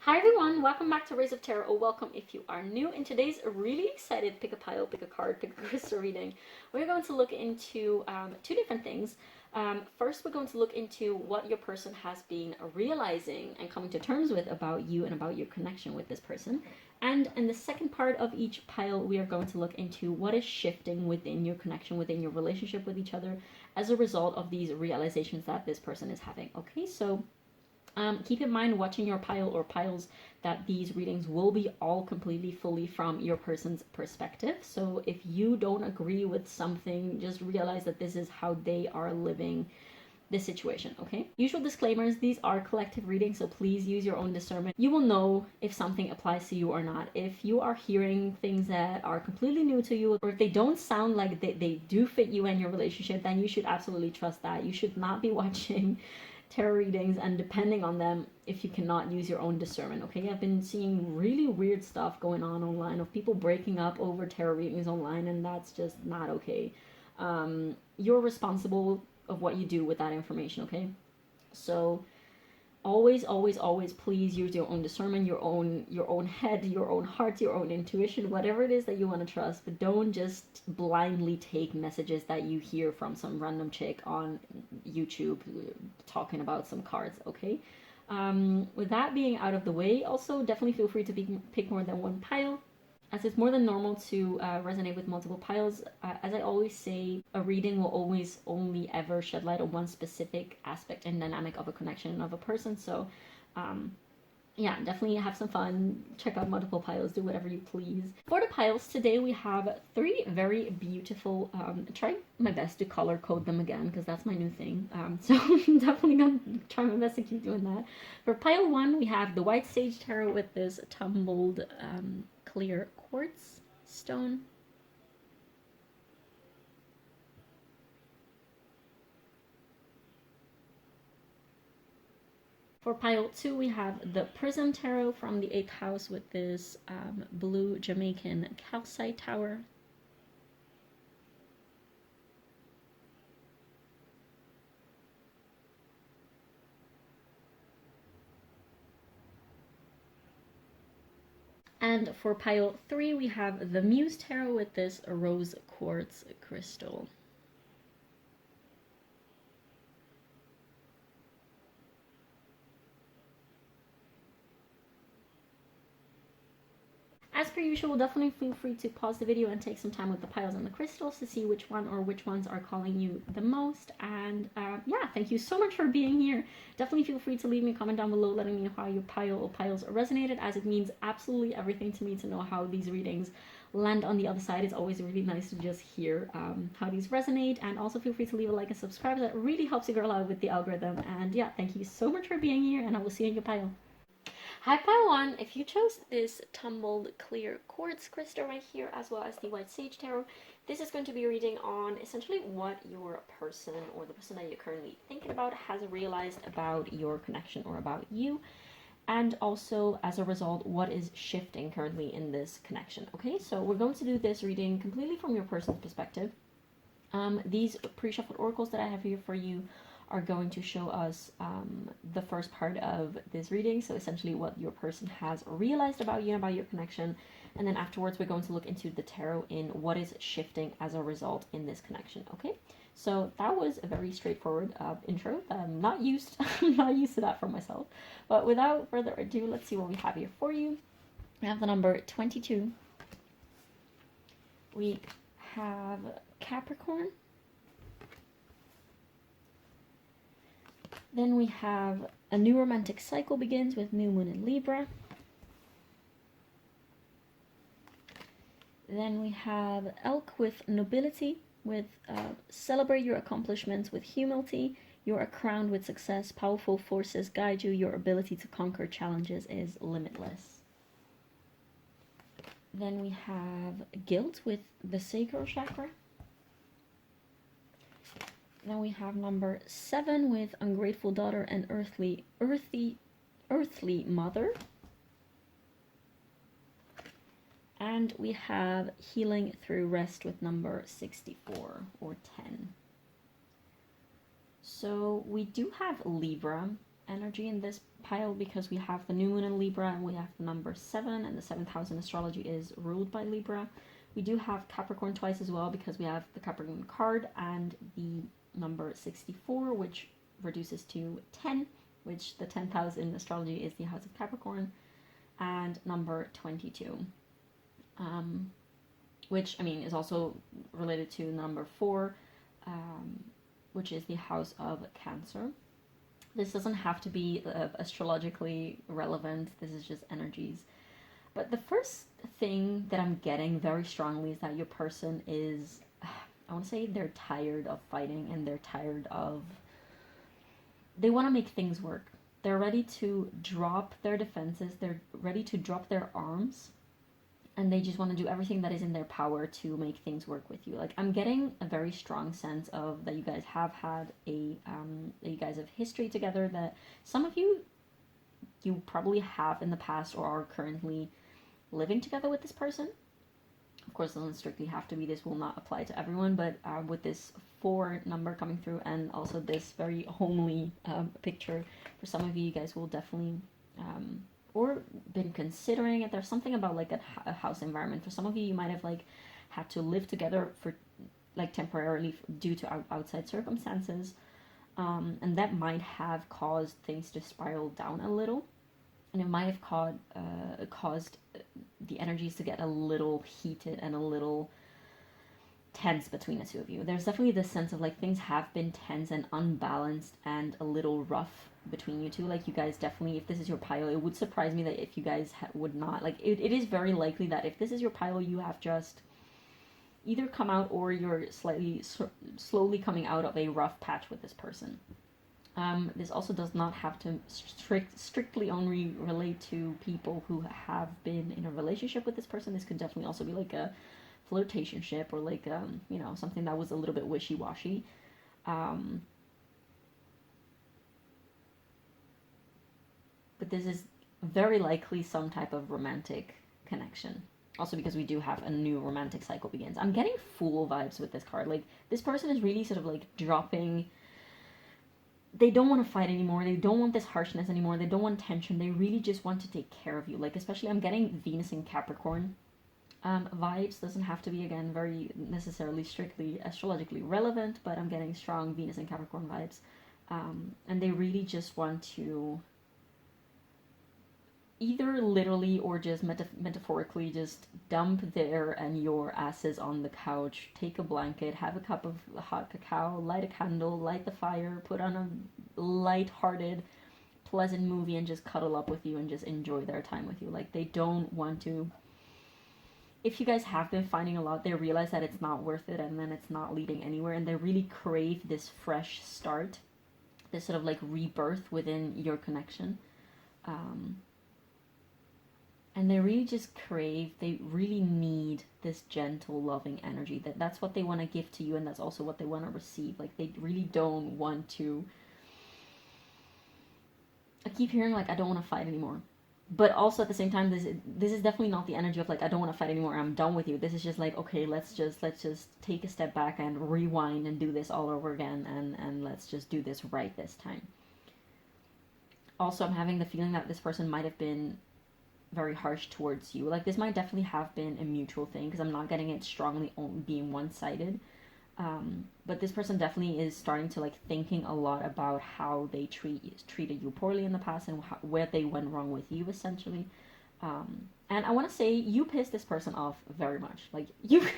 Hi everyone, welcome back to Rays of Tarot, or welcome if you are new. In today's really excited pick a pile, pick a card, pick a crystal reading, we're going to look into two different things. First, we're going to look into what your person has been realizing and coming to terms with about you and about your connection with this person. And in the second part of each pile, we are going to look into what is shifting within your connection, within your relationship with each other as a result of these realizations that this person is having. Okay, so keep in mind, watching your pile or piles, that these readings will be all completely fully from your person's perspective. So if you don't agree with something, just realize that this is how they are living this situation, okay? Usual disclaimers, these are collective readings, so please use your own discernment. You will know if something applies to you or not. If you are hearing things that are completely new to you, or if they don't sound like they do fit you and your relationship, then you should absolutely trust that. You should not be watching tarot readings and depending on them if you cannot use your own discernment, okay? I've been seeing really weird stuff going on online of people breaking up over tarot readings online, and that's just not okay. You're responsible of what you do with that information, okay? So always, always, always please use your own discernment, your own head, your own heart, your own intuition, whatever it is that you want to trust, but don't just blindly take messages that you hear from some random chick on YouTube talking about some cards, okay? With that being out of the way, also definitely feel free to pick more than one pile, as it's more than normal to resonate with multiple piles. As I always say, a reading will always only ever shed light on one specific aspect and dynamic of a connection of a person. So yeah, definitely have some fun, check out multiple piles, do whatever you please. For the piles today, we have three very beautiful, try my best to color code them again, because that's my new thing. So I'm definitely gonna try my best to keep doing that. For pile one, we have the White Sage Tarot with this tumbled clear quartz stone. For pile 2, we have the Prism Tarot from the 8th house with this blue Jamaican Calcite tower. And for pile 3, we have the Muse Tarot with this rose quartz crystal. As per usual, definitely feel free to pause the video and take some time with the piles and the crystals to see which one or which ones are calling you the most. And yeah, thank you so much for being here. Definitely feel free to leave me a comment down below letting me know how your pile or piles resonated, as it means absolutely everything to me to know how these readings land on the other side. It's always really nice to just hear how these resonate. And also feel free to leave a like and subscribe. That really helps a girl out with the algorithm. And yeah, thank you so much for being here, and I will see you in your pile. Hi pile 1, if you chose this tumbled clear quartz crystal right here, as well as the White Sage Tarot, this is going to be a reading on essentially what your person or the person that you're currently thinking about has realized about your connection or about you, and also as a result what is shifting currently in this connection. Okay, so we're going to do this reading completely from your person's perspective. These pre-shuffled oracles that I have here for you are going to show us the first part of this reading, so essentially what your person has realized about you and about your connection, and then afterwards we're going to look into the tarot in what is shifting as a result in this connection. Okay, so that was a very straightforward intro. I'm not used to that for myself, but without further ado, let's see what we have here for you. We have the number 22. We have Capricorn. Then we have a new romantic cycle begins with new moon in Libra. Then we have Elk with nobility, with celebrate your accomplishments with humility. You are crowned with success. Powerful forces guide you. Your ability to conquer challenges is limitless. Then we have Guilt with the sacral chakra. Then we have number 7 with ungrateful daughter and earthly mother. And we have healing through rest with number 64 or 10. So we do have Libra energy in this pile because we have the new moon in Libra and we have the number 7, and the 7th house in astrology is ruled by Libra. We do have Capricorn twice as well because we have the Capricorn card and the number 64, which reduces to 10, which the 10th house in astrology is the house of Capricorn, and number 22, which, I mean, is also related to number 4, which is the house of Cancer. This doesn't have to be astrologically relevant, this is just energies. But the first thing that I'm getting very strongly is that your person is, I want to say they're tired of fighting, and they're tired of, they want to make things work. They're ready to drop their defenses, they're ready to drop their arms, and they just want to do everything that is in their power to make things work with you. Like, I'm getting a very strong sense of that you guys have had that you guys have history together, that some of you probably have in the past or are currently living together with this person. Of course, it doesn't strictly have to be, this will not apply to everyone, but with this 4 number coming through and also this very homely picture, for some of you, you guys will definitely, or been considering it. There's something about like a house environment. For some of you, you might have like had to live together for like temporarily due to outside circumstances, and that might have caused things to spiral down a little. And it might have caused the energies to get a little heated and a little tense between the two of you. There's definitely this sense of like things have been tense and unbalanced and a little rough between you two. Like, you guys definitely, if this is your pile, it would surprise me that if you guys would not, like, it is very likely that if this is your pile, you have just either come out or you're slowly coming out of a rough patch with this person. This also does not have to strictly only relate to people who have been in a relationship with this person. This could definitely also be like a flirtationship or like, you know, something that was a little bit wishy-washy. But this is very likely some type of romantic connection. Also because we do have a new romantic cycle begins. I'm getting Fool vibes with this card. Like, this person is really sort of like dropping. They don't want to fight anymore. They don't want this harshness anymore. They don't want tension. They really just want to take care of you. Like, especially I'm getting Venus in Capricorn vibes. Doesn't have to be, again, very necessarily strictly astrologically relevant, but I'm getting strong Venus in Capricorn vibes. And they really just want to either literally or just metaphorically just dump their and your asses on the couch, take a blanket, have a cup of hot cacao, light a candle, light the fire, put on a light-hearted, pleasant movie, and just cuddle up with you and just enjoy their time with you. Like, they don't want to. If you guys have been fighting a lot, they realize that it's not worth it and then it's not leading anywhere, and they really crave this fresh start, this sort of like rebirth within your connection. And they really just crave, they really need this gentle, loving energy. That's what they want to give to you, and that's also what they want to receive. Like, they really don't want to. I keep hearing, like, I don't want to fight anymore. But also at the same time, this is definitely not the energy of, like, I don't want to fight anymore, I'm done with you. This is just like, okay, let's just take a step back and rewind and do this all over again, and let's just do this right this time. Also, I'm having the feeling that this person might have been very harsh towards you. Like, this might definitely have been a mutual thing, because I'm not getting it strongly being one-sided. But this person definitely is starting to, like, thinking a lot about how they treated you poorly in the past and where they went wrong with you, essentially. And I want to say, you pissed this person off very much. Like, you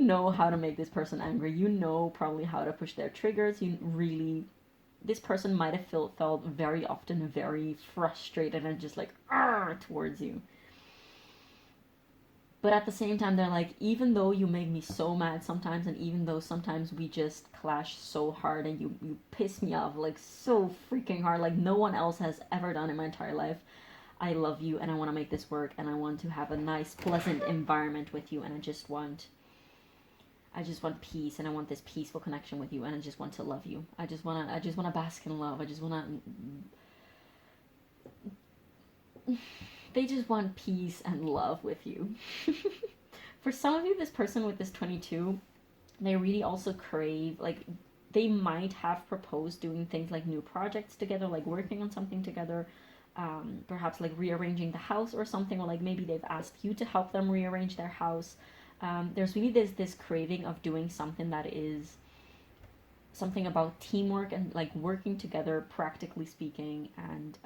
know how to make this person angry. You know probably how to push their triggers. This person might have felt very often very frustrated and just like, towards you. But at the same time, they're like, even though you make me so mad sometimes, and even though sometimes we just clash so hard and you piss me off like so freaking hard, like no one else has ever done in my entire life, I love you and I want to make this work, and I want to have a nice, pleasant environment with you, and I just want peace, and I want this peaceful connection with you, and I just want to love you. I just want to bask in love. They just want peace and love with you. For some of you, this person with this 22, they really also crave, like, they might have proposed doing things like new projects together, like working on something together, perhaps like rearranging the house or something, or like maybe they've asked you to help them rearrange their house. There's really this craving of doing something that is something about teamwork and like working together, practically speaking, and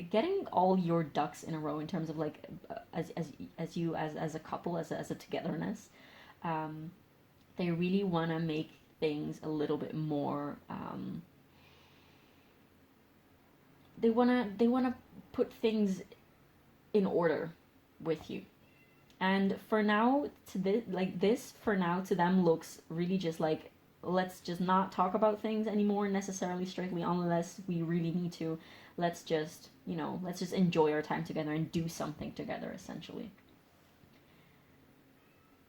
getting all your ducks in a row in terms of like as you as a couple, as a togetherness. They really want to make things a little bit more. They wanna put things in order with you. And for now, this for now to them looks really just like, let's just not talk about things anymore necessarily strictly unless we really need to. Let's just, let's just enjoy our time together and do something together, essentially.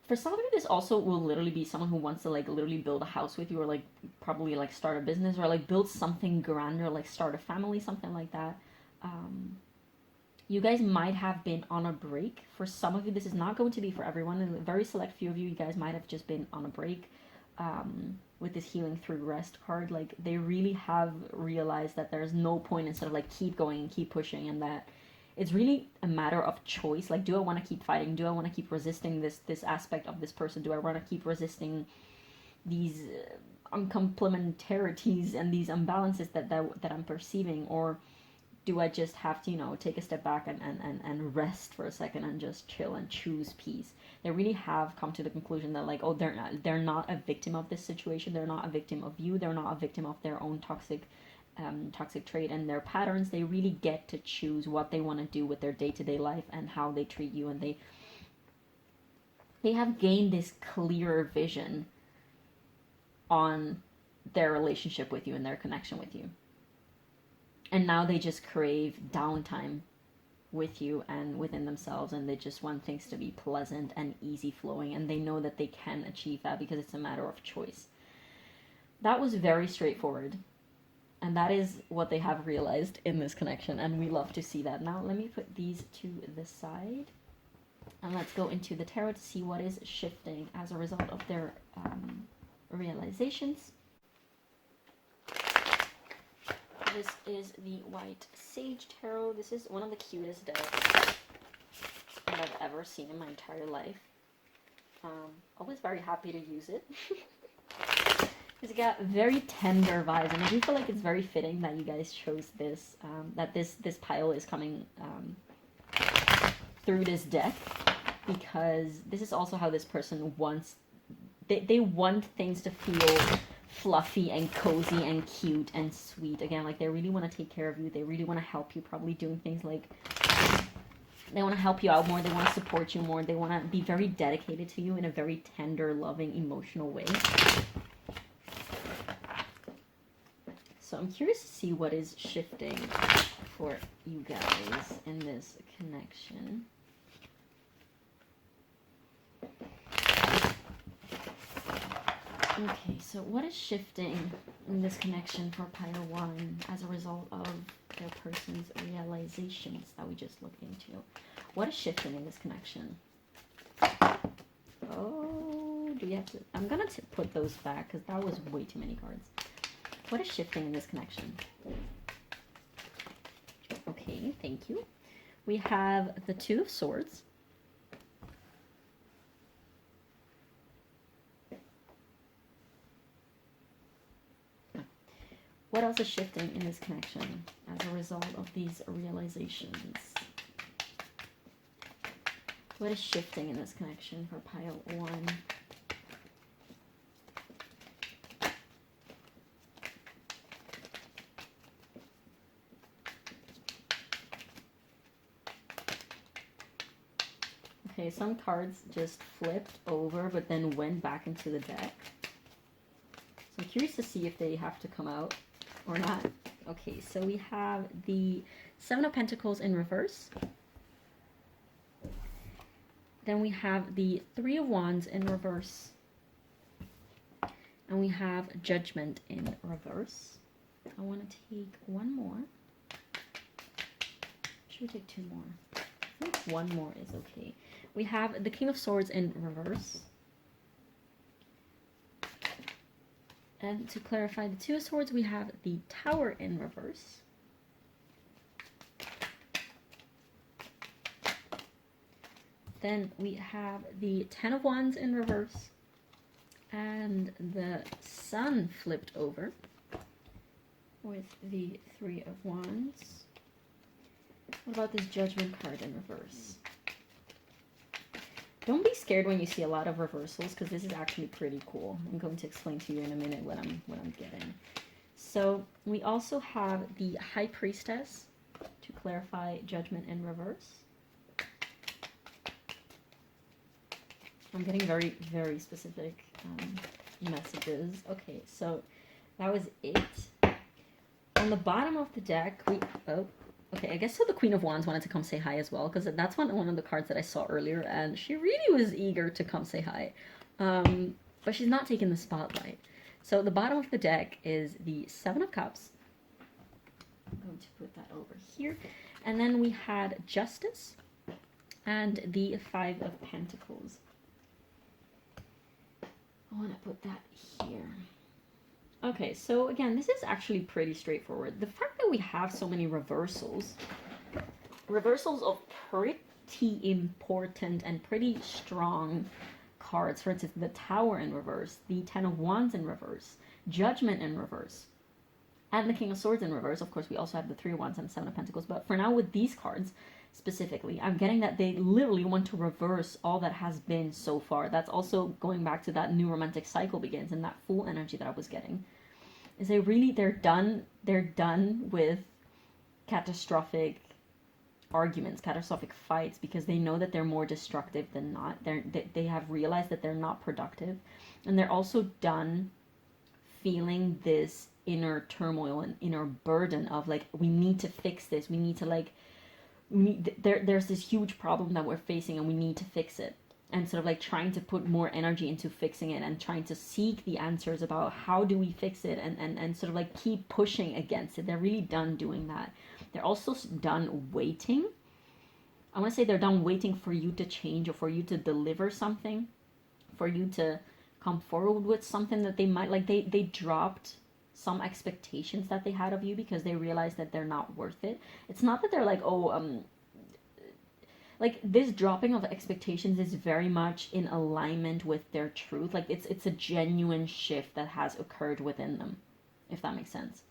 For some of you, this also will literally be someone who wants to like literally build a house with you, or like probably like start a business, or like build something grander, like start a family, something like that. You guys might have been on a break. For some of you, this is not going to be for everyone. And a very select few of you, you guys might have just been on a break with this healing through rest card. Like they really have realized that there's no point instead of like keep going and keep pushing, and that it's really a matter of choice. Like, do I want to keep fighting? Do I want to keep resisting this aspect of this person? Do I want to keep resisting these uncomplementarities and these imbalances that I'm perceiving? Or do I just have to, take a step back and rest for a second and just chill and choose peace? They really have come to the conclusion that like, oh, they're not a victim of this situation. They're not a victim of you. They're not a victim of their own toxic trait and their patterns. They really get to choose what they want to do with their day-to-day life and how they treat you, and they have gained this clearer vision on their relationship with you and their connection with you. And now they just crave downtime with you and within themselves, and they just want things to be pleasant and easy flowing, and they know that they can achieve that because it's a matter of choice. That was very straightforward. And that is what they have realized in this connection, and we love to see that. Now, let me put these to the side, and let's go into the tarot to see what is shifting as a result of their realizations. This is the White Sage Tarot. This is one of the cutest decks that I've ever seen in my entire life. Always very happy to use it. It's got very tender vibes, and I do feel like it's very fitting that you guys chose this, that this pile is coming through this deck, because this is also how this person wants, they want things to feel fluffy and cozy and cute and sweet. Again, like they really want to take care of you, they really want to help you, probably doing things like, they want to help you out more, they want to support you more, they want to be very dedicated to you in a very tender, loving, emotional way. So I'm curious to see what is shifting for you guys in this connection. Okay, so what is shifting in this connection for Pile 1 as a result of their person's realizations that we just looked into? What is shifting in this connection? Oh, do we have to? I'm going to put those back because that was way too many cards. What is shifting in this connection? Okay, thank you. We have the Two of Swords. What else is shifting in this connection as a result of these realizations? What is shifting in this connection for Pile 1? Okay, some cards just flipped over but then went back into the deck. So I'm curious to see if they have to come out or not. Okay, so we have the Seven of Pentacles in reverse. Then we have the Three of Wands in reverse. And we have Judgment in reverse. I want to take one more. Should we take two more? I think one more is okay. We have the King of Swords in reverse. And to clarify the Two of Swords, we have the Tower in reverse. Then we have the Ten of Wands in reverse. And the Sun flipped over with the Three of Wands. What about this Judgment card in reverse? Don't be scared when you see a lot of reversals, because this is actually pretty cool. I'm going to explain to you in a minute what I'm getting. So we also have the High Priestess to clarify Judgment in reverse. I'm getting very, very specific messages. Okay, so that was it. On the bottom of the deck, okay, I guess so the Queen of Wands wanted to come say hi as well, because that's one of the cards that I saw earlier, and she really was eager to come say hi. But she's not taking the spotlight. So the bottom of the deck is the Seven of Cups. I'm going to put that over here. And then we had Justice and the Five of Pentacles. I want to put that here. Okay, so again, this is actually pretty straightforward. The fact that we have so many reversals of pretty important and pretty strong cards, for instance, the Tower in reverse, the Ten of Wands in reverse, Judgment in reverse, and the King of Swords in reverse. Of course, we also have the Three of Wands and the Seven of Pentacles, but for now, with these cards specifically, I'm getting that they literally want to reverse all that has been so far. That's also going back to that new romantic cycle begins, and that Fool energy that I was getting. Is they're done with catastrophic arguments, catastrophic fights, because they know that they're more destructive than not. They have realized that they're not productive, and they're also done feeling this inner turmoil and inner burden of like, we need to fix this. We need to there's this huge problem that we're facing, and we need to fix it. And sort of like trying to put more energy into fixing it and trying to seek the answers about how do we fix it, and sort of like keep pushing against it. They're really done doing that. They're also done waiting. I want to say they're done waiting for you to change, or for you to deliver something, for you to come forward with something that they might like. They dropped some expectations that they had of you because they realized that they're not worth it. It's not that they're like, like this dropping of expectations is very much in alignment with their truth. Like it's a genuine shift that has occurred within them, if that makes sense.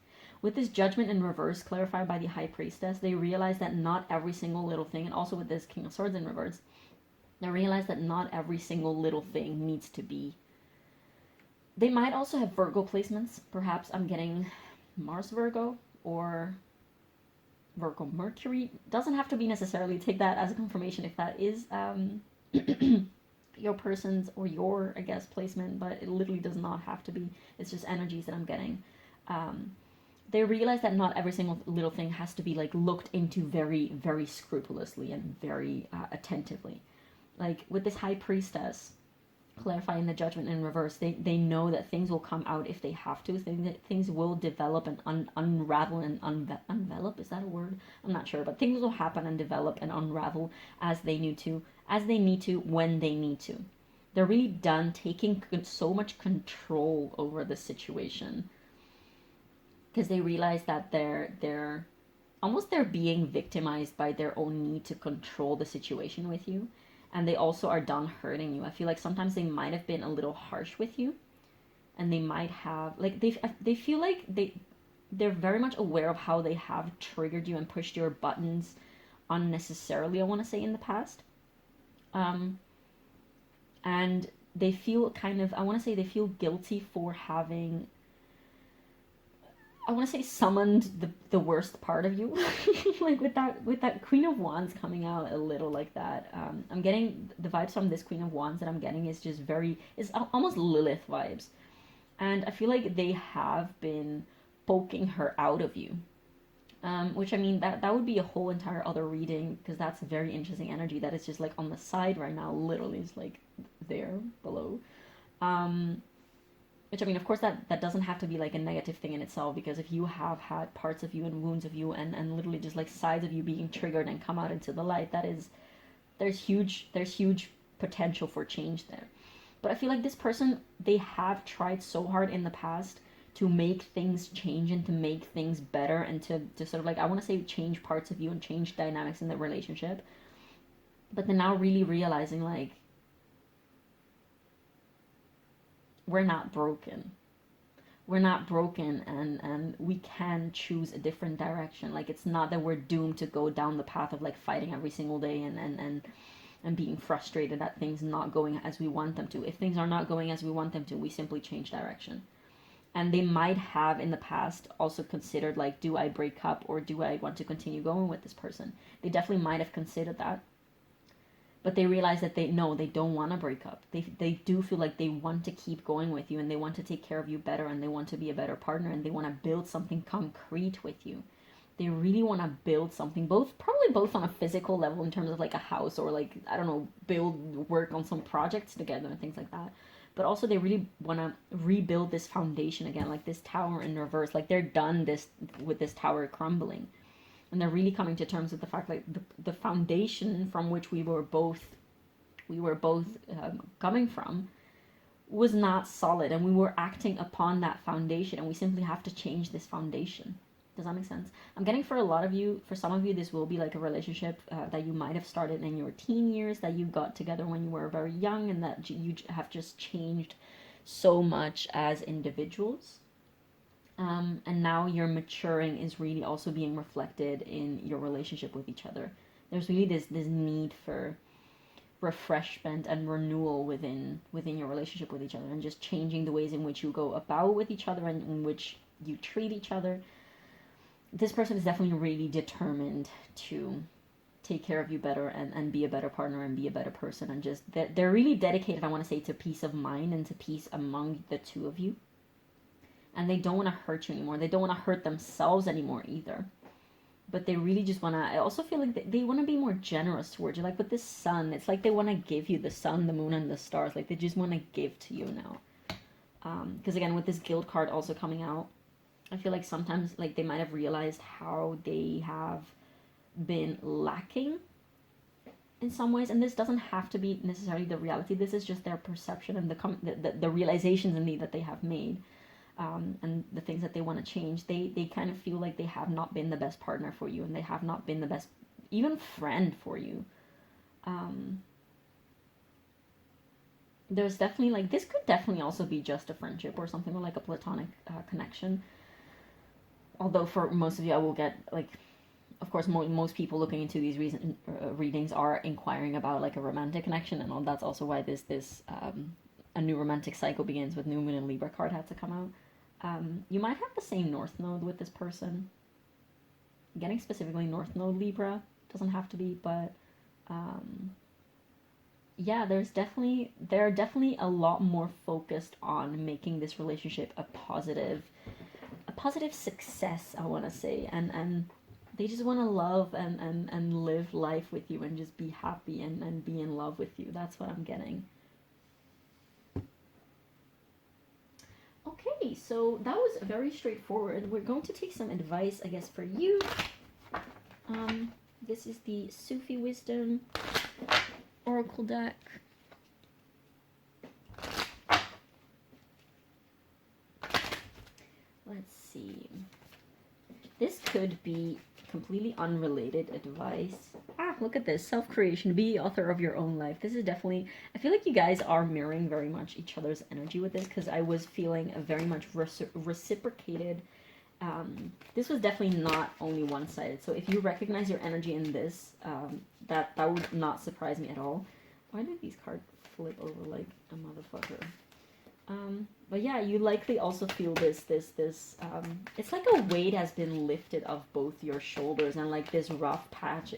With this Judgment in reverse, clarified by the High Priestess, they realize that not every single little thing, and also with this King of Swords in reverse, they realize that not every single little thing needs to be. They might also have Virgo placements. Perhaps I'm getting Mars Virgo or Virgo Mercury. Doesn't have to be necessarily. Take that as a confirmation if that is your person's or your, I guess, placement, but it literally does not have to be. It's just energies that I'm getting. They realize that not every single little thing has to be like looked into very, very scrupulously and very attentively. Like with this High Priestess clarifying the Judgment in reverse, they know that things will come out if they have to. Things will develop and unravel and envelop. Is that a word? I'm not sure, but things will happen and develop and unravel as they need to, when they need to. They're really done taking so much control over the situation, because they realize that they're being victimized by their own need to control the situation with you. And they also are done hurting you. I feel like sometimes they might have been a little harsh with you, and they might have like they feel like they're very much aware of how they have triggered you and pushed your buttons unnecessarily, I want to say, in the past. And they feel they feel guilty for having, I want to say, summoned the worst part of you. Like with that Queen of Wands coming out a little like that. I'm getting the vibes from this Queen of Wands that I'm getting is just it's almost Lilith vibes. And I feel like they have been poking her out of you. Which, I mean, that would be a whole entire other reading, because that's a very interesting energy that is just like on the side right now, literally is like there below. Which, I mean, of course, that doesn't have to be like a negative thing in itself, because if you have had parts of you and wounds of you and literally just like sides of you being triggered and come out into the light, there's huge potential for change there. But I feel like this person, they have tried so hard in the past to make things change and to make things better and to sort of like, I want to say change parts of you and change dynamics in the relationship. But they're now really realizing like, we're not broken. We're not broken, and we can choose a different direction. Like, it's not that we're doomed to go down the path of like fighting every single day and being frustrated at things not going as we want them to. If things are not going as we want them to, we simply change direction. And they might have in the past also considered like, do I break up or do I want to continue going with this person? They definitely might have considered that. But they realize that they don't want to break up. They do feel like they want to keep going with you, and they want to take care of you better, and they want to be a better partner, and they want to build something concrete with you. They really want to build something, probably both on a physical level in terms of like a house, or like, I don't know, work on some projects together and things like that. But also they really want to rebuild this foundation again, like this tower in reverse. Like, they're done with this tower crumbling. And they're really coming to terms with the fact like the foundation from which we were both coming from was not solid, and we were acting upon that foundation, and we simply have to change this foundation. Does that make sense? I'm getting for some of you, this will be like a relationship that you might have started in your teen years, that you got together when you were very young, and that you have just changed so much as individuals. And now your maturing is really also being reflected in your relationship with each other. There's really this need for refreshment and renewal within your relationship with each other, and just changing the ways in which you go about with each other and in which you treat each other. This person is definitely really determined to take care of you better and be a better partner and be a better person, and just they're really dedicated, I want to say, to peace of mind and to peace among the two of you. And they don't want to hurt you anymore. They don't want to hurt themselves anymore either. But they really just want to, I also feel like they want to be more generous towards you. Like with this sun, it's like they want to give you the sun, the moon, and the stars. Like they just want to give to you now. Because again, with this guild card also coming out, I feel like sometimes like they might have realized how they have been lacking in some ways. And this doesn't have to be necessarily the reality. This is just their perception and the realizations indeed that they have made. And the things that they want to change, they kind of feel like they have not been the best partner for you, and they have not been the best even friend for you. There's definitely like, this could definitely also be just a friendship or something, or like a platonic connection. Although for most of you, I will get like, of course, most people looking into these readings are inquiring about like a romantic connection, and all. That's also why this a new romantic cycle begins with New Moon and Libra card had to come out. You might have the same North Node with this person. Getting specifically North Node Libra, doesn't have to be, but yeah, they're definitely a lot more focused on making this relationship a positive success, I want to say, and they just want to love and live life with you and just be happy and be in love with you. That's what I'm getting. Okay, so that was very straightforward. We're going to take some advice, I guess, for you. This is the Sufi Wisdom Oracle deck. Let's see. This could be completely unrelated advice. Look at this. Self-creation. Be the author of your own life. This is definitely, I feel like you guys are mirroring very much each other's energy with this, because I was feeling a very much reciprocated. This was definitely not only one-sided. So if you recognize your energy in this, that would not surprise me at all. Why did these cards flip over like a motherfucker? But yeah, you likely also feel this, it's like a weight has been lifted off both your shoulders, and like this rough patch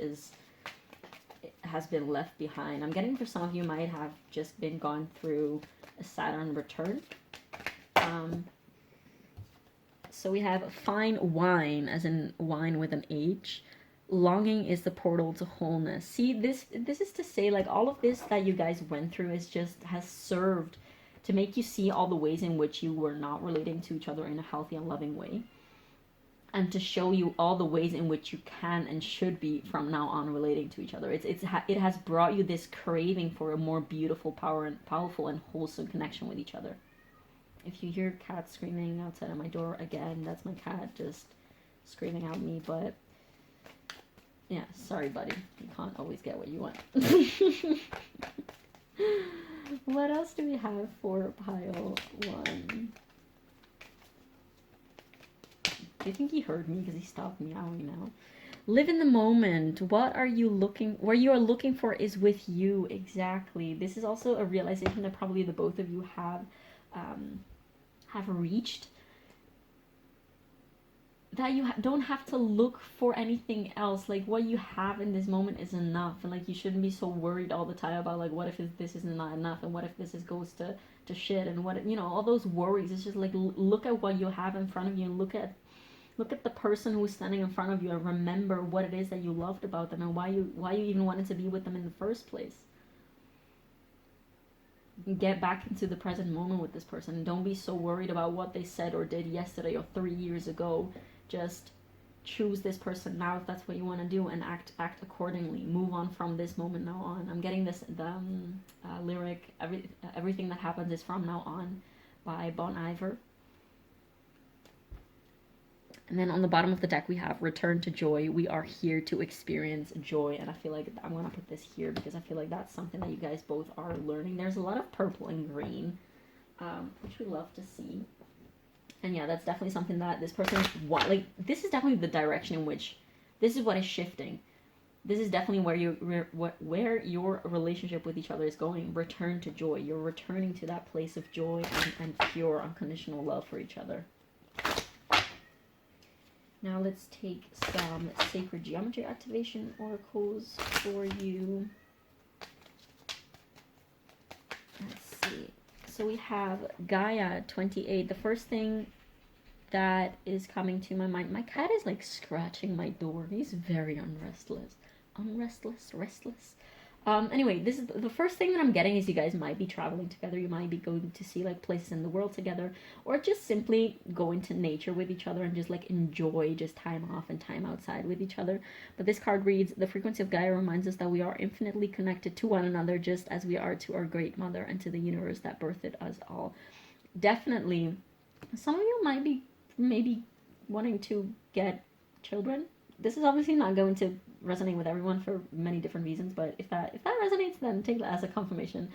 has been left behind. I'm getting for some of you might have just been gone through a Saturn return. So we have fine wine, as in wine with an H. Longing is the portal to wholeness. See, this is to say, like, all of this that you guys went through has served to make you see all the ways in which you were not relating to each other in a healthy and loving way. and to show you all the ways in which you can and should be from now on relating to each other. It has brought you this craving for a more beautiful, powerful and wholesome connection with each other. If you hear cats screaming outside of my door, again, that's my cat just screaming at me, but yeah, sorry buddy, you can't always get what you want. What else do we have for pile 1? Do you think he heard me because he stopped meowing now? Live in the moment. What are you looking, where you are looking for is with you. Exactly. This is also a realization that probably the both of you have reached, that you don't have to look for anything else. Like, what you have in this moment is enough, and like you shouldn't be so worried all the time about like what if this is not enough, and what if this goes to shit, and what, you know, all those worries. It's just like, look at what you have in front of you, and look at the person who's standing in front of you, and remember what it is that you loved about them, and why you even wanted to be with them in the first place. Get back into the present moment with this person, and don't be so worried about what they said or did yesterday or 3 years ago. Just choose this person now if that's what you want to do, and act accordingly. Move on from this moment now on. I'm getting this lyric, everything that happens is from now on, by Bon Iver. And then on the bottom of the deck we have return to joy. We are here to experience joy, and I feel like I'm gonna put this here because I feel like that's something that you guys both are learning. There's a lot of purple and green, which we love to see. And yeah, that's definitely something that this person like, this is definitely the direction in which this is what is shifting. This is definitely where your relationship with each other is going. Return to joy. You're returning to that place of joy and pure unconditional love for each other. Now let's take some sacred geometry activation oracles for you. Let's see. So we have Gaia 28. The first thing that is coming to my mind, my cat is like scratching my door. He's very restless. Anyway, this is the first thing that I'm getting is you guys might be traveling together. You might be going to see like places in the world together, or just simply go into nature with each other and just like enjoy just time off and time outside with each other. But this card reads, the frequency of Gaia reminds us that we are infinitely connected to one another, just as we are to our great mother and to the universe that birthed us all. Definitely, some of you might be maybe wanting to get children. This is obviously not going to resonate with everyone for many different reasons, but if that resonates, then take that as a confirmation.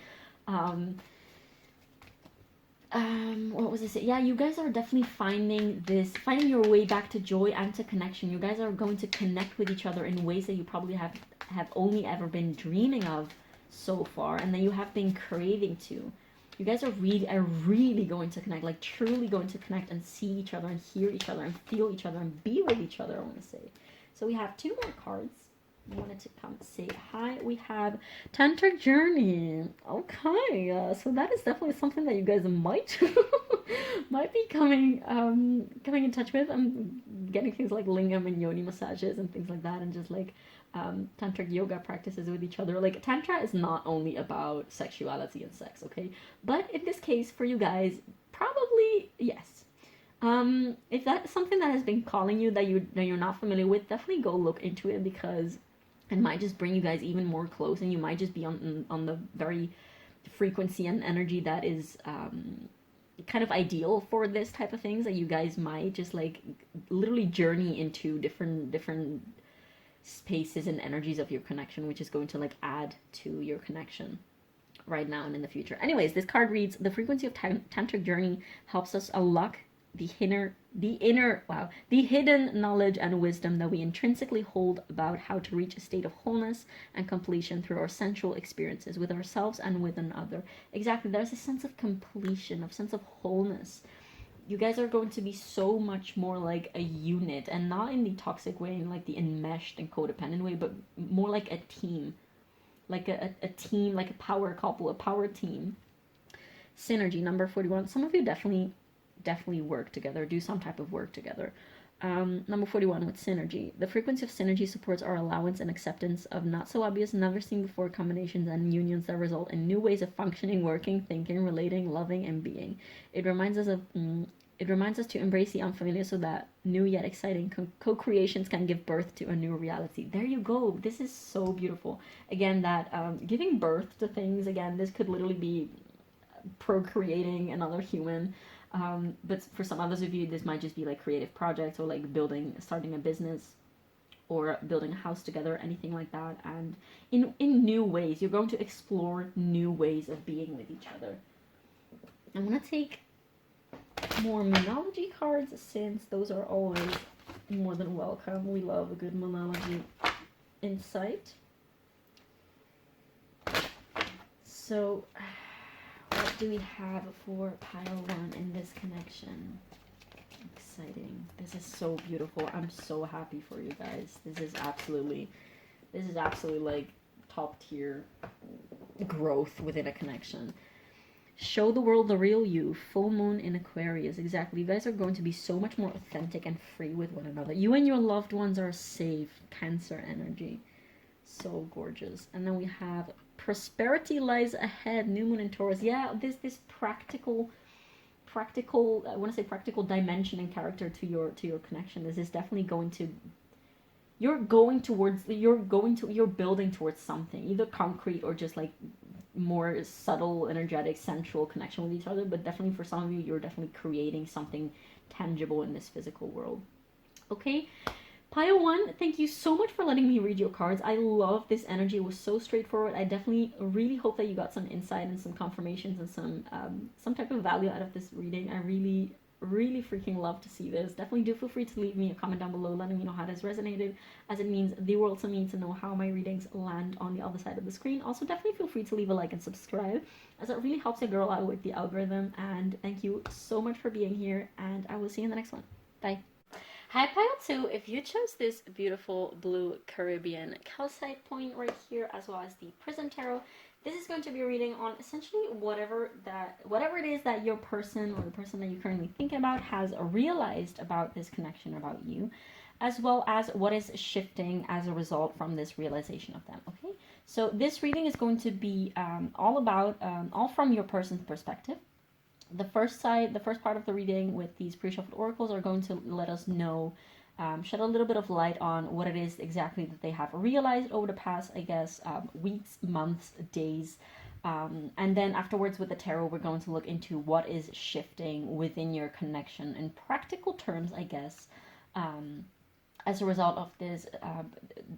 What was this? Yeah, you guys are definitely finding your way back to joy and to connection. You guys are going to connect with each other in ways that you probably have only ever been dreaming of so far, and that you have been craving to. You guys are really going to connect, like truly going to connect and see each other and hear each other and feel each other and be with each other, I want to say. So we have 2 more cards. I wanted to come say hi. We have Tantric Journey. Okay, so that is definitely something that you guys might be coming in touch with. I'm getting things like lingam and yoni massages and things like that, and just like tantric yoga practices with each other. Like, tantra is not only about sexuality and sex, okay? But in this case, for you guys, probably yes. If that's something that has been calling you that you're not familiar with, definitely go look into it, because it might just bring you guys even more close, and you might just be on the very frequency and energy that is kind of ideal for this type of things, that you guys might just like literally journey into different spaces and energies of your connection, which is going to like add to your connection right now and in the future. Anyways, this card reads, the frequency of tantric journey helps us unlock the hidden knowledge and wisdom that we intrinsically hold about how to reach a state of wholeness and completion through our sensual experiences with ourselves and with another. Exactly, there's a sense of completion, a sense of wholeness. You guys are going to be so much more like a unit, and not in the toxic way, in like the enmeshed and codependent way, but more like a team, like a team, like a power couple, a power team. Synergy, number 41. Some of you definitely work together, do some type of work together. Number 41 with synergy. The frequency of synergy supports our allowance and acceptance of not so obvious, never seen before combinations and unions that result in new ways of functioning, working, thinking, relating, loving, and being. It reminds us of It reminds us to embrace the unfamiliar so that new yet exciting co-creations can give birth to a new reality. There you go. This is so beautiful. Again, that giving birth to things, again, this could literally be procreating another human. But for some others of you, this might just be like creative projects or like starting a business or building a house together, anything like that. And in new ways, you're going to explore new ways of being with each other. I'm going to take more Moonology cards, since those are always more than welcome. We love a good Moonology insight. So, what do we have for pile 1 in this connection? Exciting. This is so beautiful. I'm so happy for you guys. This is absolutely like top tier growth within a connection. Show the world the real you. Full moon in Aquarius. Exactly. You guys are going to be so much more authentic and free with one another. You and your loved ones are safe. Cancer energy. So gorgeous. And then we have prosperity lies ahead. New moon in Taurus. Yeah, this practical I want to say practical dimension and character to your connection. This is definitely going to, you're building towards something, either concrete or just like more subtle, energetic, sensual connection with each other. But definitely for some of you, you're definitely creating something tangible in this physical world. Okay, pile 1, thank you so much for letting me read your cards. I love this energy. It was so straightforward. I definitely really hope that you got some insight and some confirmations and some type of value out of this reading. I really freaking love to see this. Definitely do feel free to leave me a comment down below letting me know how this resonated, as it means the world to me to know how my readings land on the other side of the screen. Also, definitely feel free to leave a like and subscribe, as it really helps a girl out with the algorithm. And thank you so much for being here, and I will see you in the next one. Bye. Hi pile 2, if you chose this beautiful blue Caribbean calcite point right here, as well as the Prism Tarot, this is going to be a reading on essentially whatever it is that your person or the person that you're currently thinking about has realized about this connection about you, as well as what is shifting as a result from this realization of them. Okay, so this reading is going to be all from your person's perspective. The first part of the reading with these pre-shuffled oracles are going to let us know, shed a little bit of light on what it is exactly that they have realized over the past, I guess, weeks, months, days. And then afterwards with the tarot, we're going to look into what is shifting within your connection in practical terms, I guess, as a result of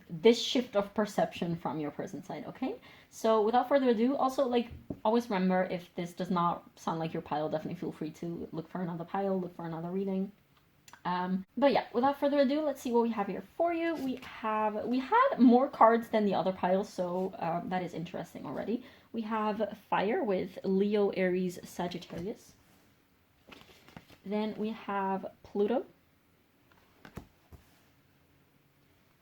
this shift of perception from your person's side. Okay, so without further ado, also, like, always remember, if this does not sound like your pile, definitely feel free to look for another pile, look for another reading. But yeah, without further ado, let's see what we have here for you. We had more cards than the other piles, so that is interesting already. We have Fire with Leo, Aries, Sagittarius. Then we have Pluto.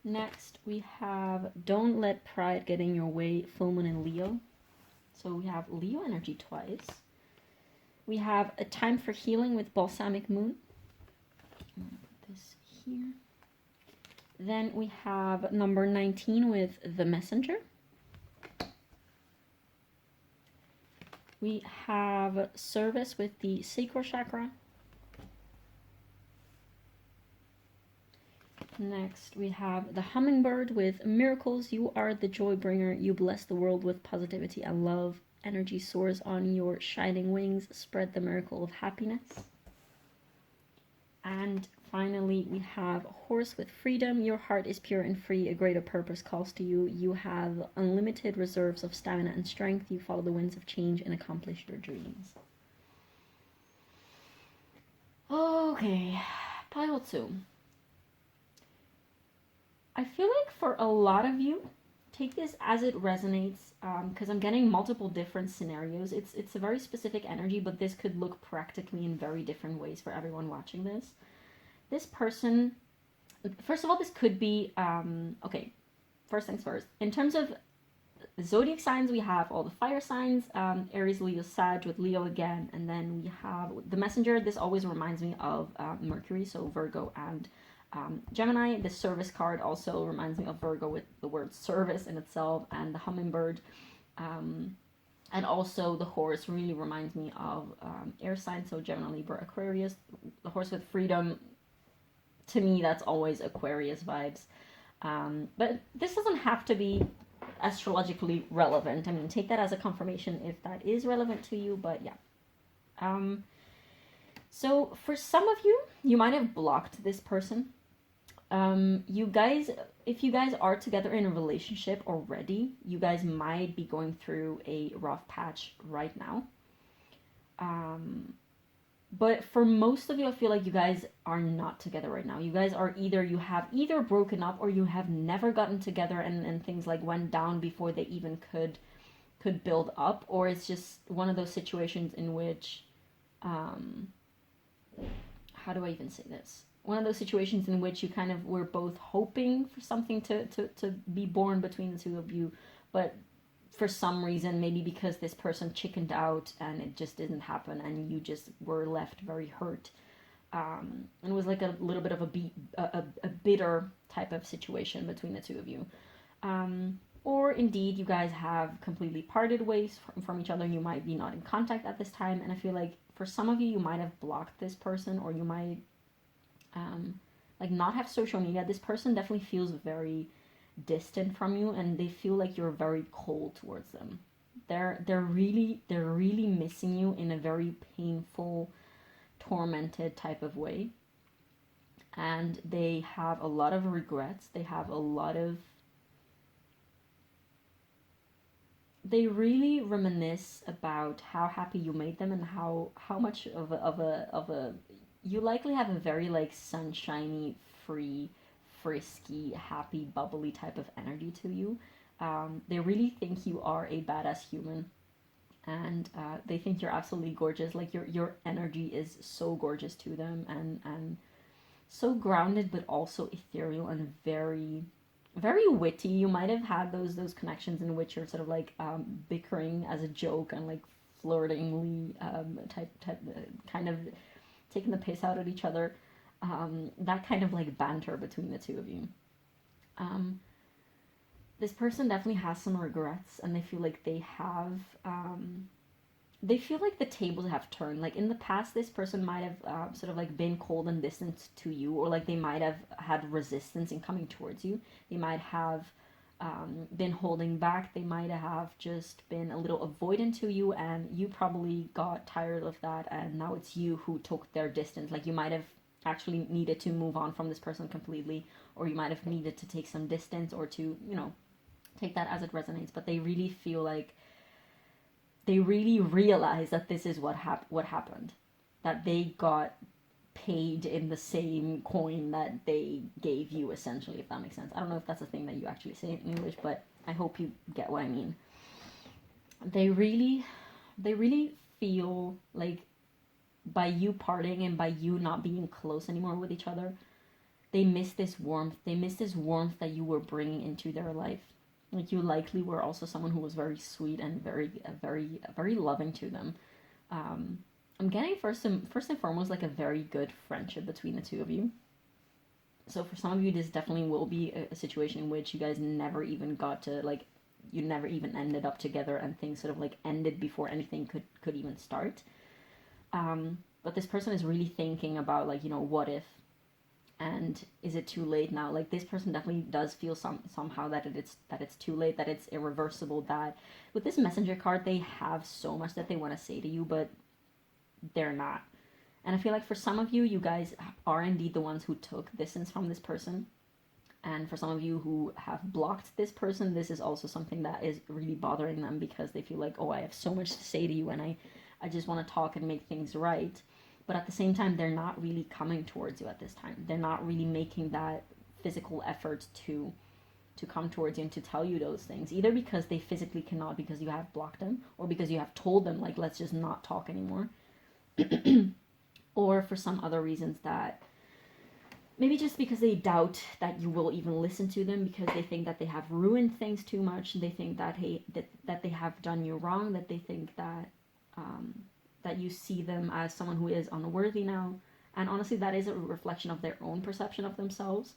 Next, we have Don't Let Pride Get in Your Way, Full Moon in Leo. So we have Leo energy twice. We have A Time for Healing with Balsamic Moon. I'm gonna put this here. Then we have number 19 with The Messenger. We have Service with the Sacral Chakra. Next, we have the Hummingbird with Miracles. You are the joy bringer. You bless the world with positivity and love. Energy soars on your shining wings. Spread the miracle of happiness. And finally, we have Horse with Freedom. Your heart is pure and free. A greater purpose calls to you. You have unlimited reserves of stamina and strength. You follow the winds of change and accomplish your dreams. Okay, pile 2. I feel like for a lot of you, take this as it resonates, because I'm getting multiple different scenarios. It's a very specific energy, but this could look practically in very different ways for everyone watching this. This person, first of all, this could be, okay, first things first. In terms of zodiac signs, we have all the fire signs, Aries, Leo, Sag with Leo again, and then we have the Messenger. This always reminds me of Mercury, so Virgo and Gemini. The Service card also reminds me of Virgo with the word service in itself, and the Hummingbird And also the horse really reminds me of air signs, so Gemini, Libra, Aquarius. The horse with freedom, to me, that's always Aquarius vibes. But this doesn't have to be astrologically relevant. I mean, take that as a confirmation if that is relevant to you, but yeah. So for some of you, you might have blocked this person. You guys, if you guys are together in a relationship already, you guys might be going through a rough patch right now. But for most of you, I feel like you guys are not together right now. You guys are you have either broken up or you have never gotten together, and things like went down before they even could build up, or it's just one of those situations in which, how do I even say this? One of those situations in which you kind of were both hoping for something to be born between the two of you, but for some reason, maybe because this person chickened out and it just didn't happen, and you just were left very hurt. And it was like a little bit of a bitter type of situation between the two of you. Or indeed, you guys have completely parted ways from each other, and you might be not in contact at this time. And I feel like for some of you, you might have blocked this person, or you might like not have social media. This person definitely feels very distant from you, and they feel like you're very cold towards them. They're really missing you in a very painful, tormented type of way. And they have a lot of regrets. They have a lot of, they really reminisce about how happy you made them, and how much of a you likely have a very like sunshiny, free, frisky, happy, bubbly type of energy to you. They really think you are a badass human, and they think you're absolutely gorgeous. Like your energy is so gorgeous to them, and so grounded, but also ethereal and very, very witty. You might have had those connections in which you're sort of like bickering as a joke, and like flirtingly type kind of taking the piss out at each other. That kind of like banter between the two of you. This person definitely has some regrets, and they feel like they feel like the tables have turned. Like in the past, this person might have sort of like been cold and distant to you, or like they might have had resistance in coming towards you. They might have been holding back. They might have just been a little avoidant to you, and you probably got tired of that, and now it's you who took their distance. Like you might have actually needed to move on from this person completely, or you might have needed to take some distance, or to, you know, take that as it resonates. But they really feel like they really realize that this is what happened, that they got paid in the same coin that they gave you, essentially, if that makes sense. I don't know if that's a thing that you actually say in English, but I hope you get what I mean. They really feel like by you parting and by you not being close anymore with each other, they miss this warmth. They miss this warmth that you were bringing into their life. Like you likely were also someone who was very sweet and very loving to them. I'm getting first and foremost like a very good friendship between the two of you. So for some of you, this definitely will be a situation in which you guys never even got to, like, you never even ended up together, and things sort of like ended before anything could even start. But this person is really thinking about, like, you know, what if, and is it too late now? Like this person definitely does feel somehow that it's too late, that it's irreversible, that with this messenger card they have so much that they want to say to you, but they're not. And I feel like for some of you, you guys are indeed the ones who took distance from this person. And for some of you who have blocked this person, this is also something that is really bothering them, because they feel like, oh, I have so much to say to you, and I just want to talk and make things right. But at the same time, they're not really coming towards you at this time. They're not really making that physical effort to come towards you and to tell you those things, either because they physically cannot because you have blocked them, or because you have told them, like, let's just not talk anymore. Or for some other reasons, that maybe just because they doubt that you will even listen to them, because they think that they have ruined things too much, and they think that, hey, that they have done you wrong, that they think that that you see them as someone who is unworthy now. And honestly, that is a reflection of their own perception of themselves.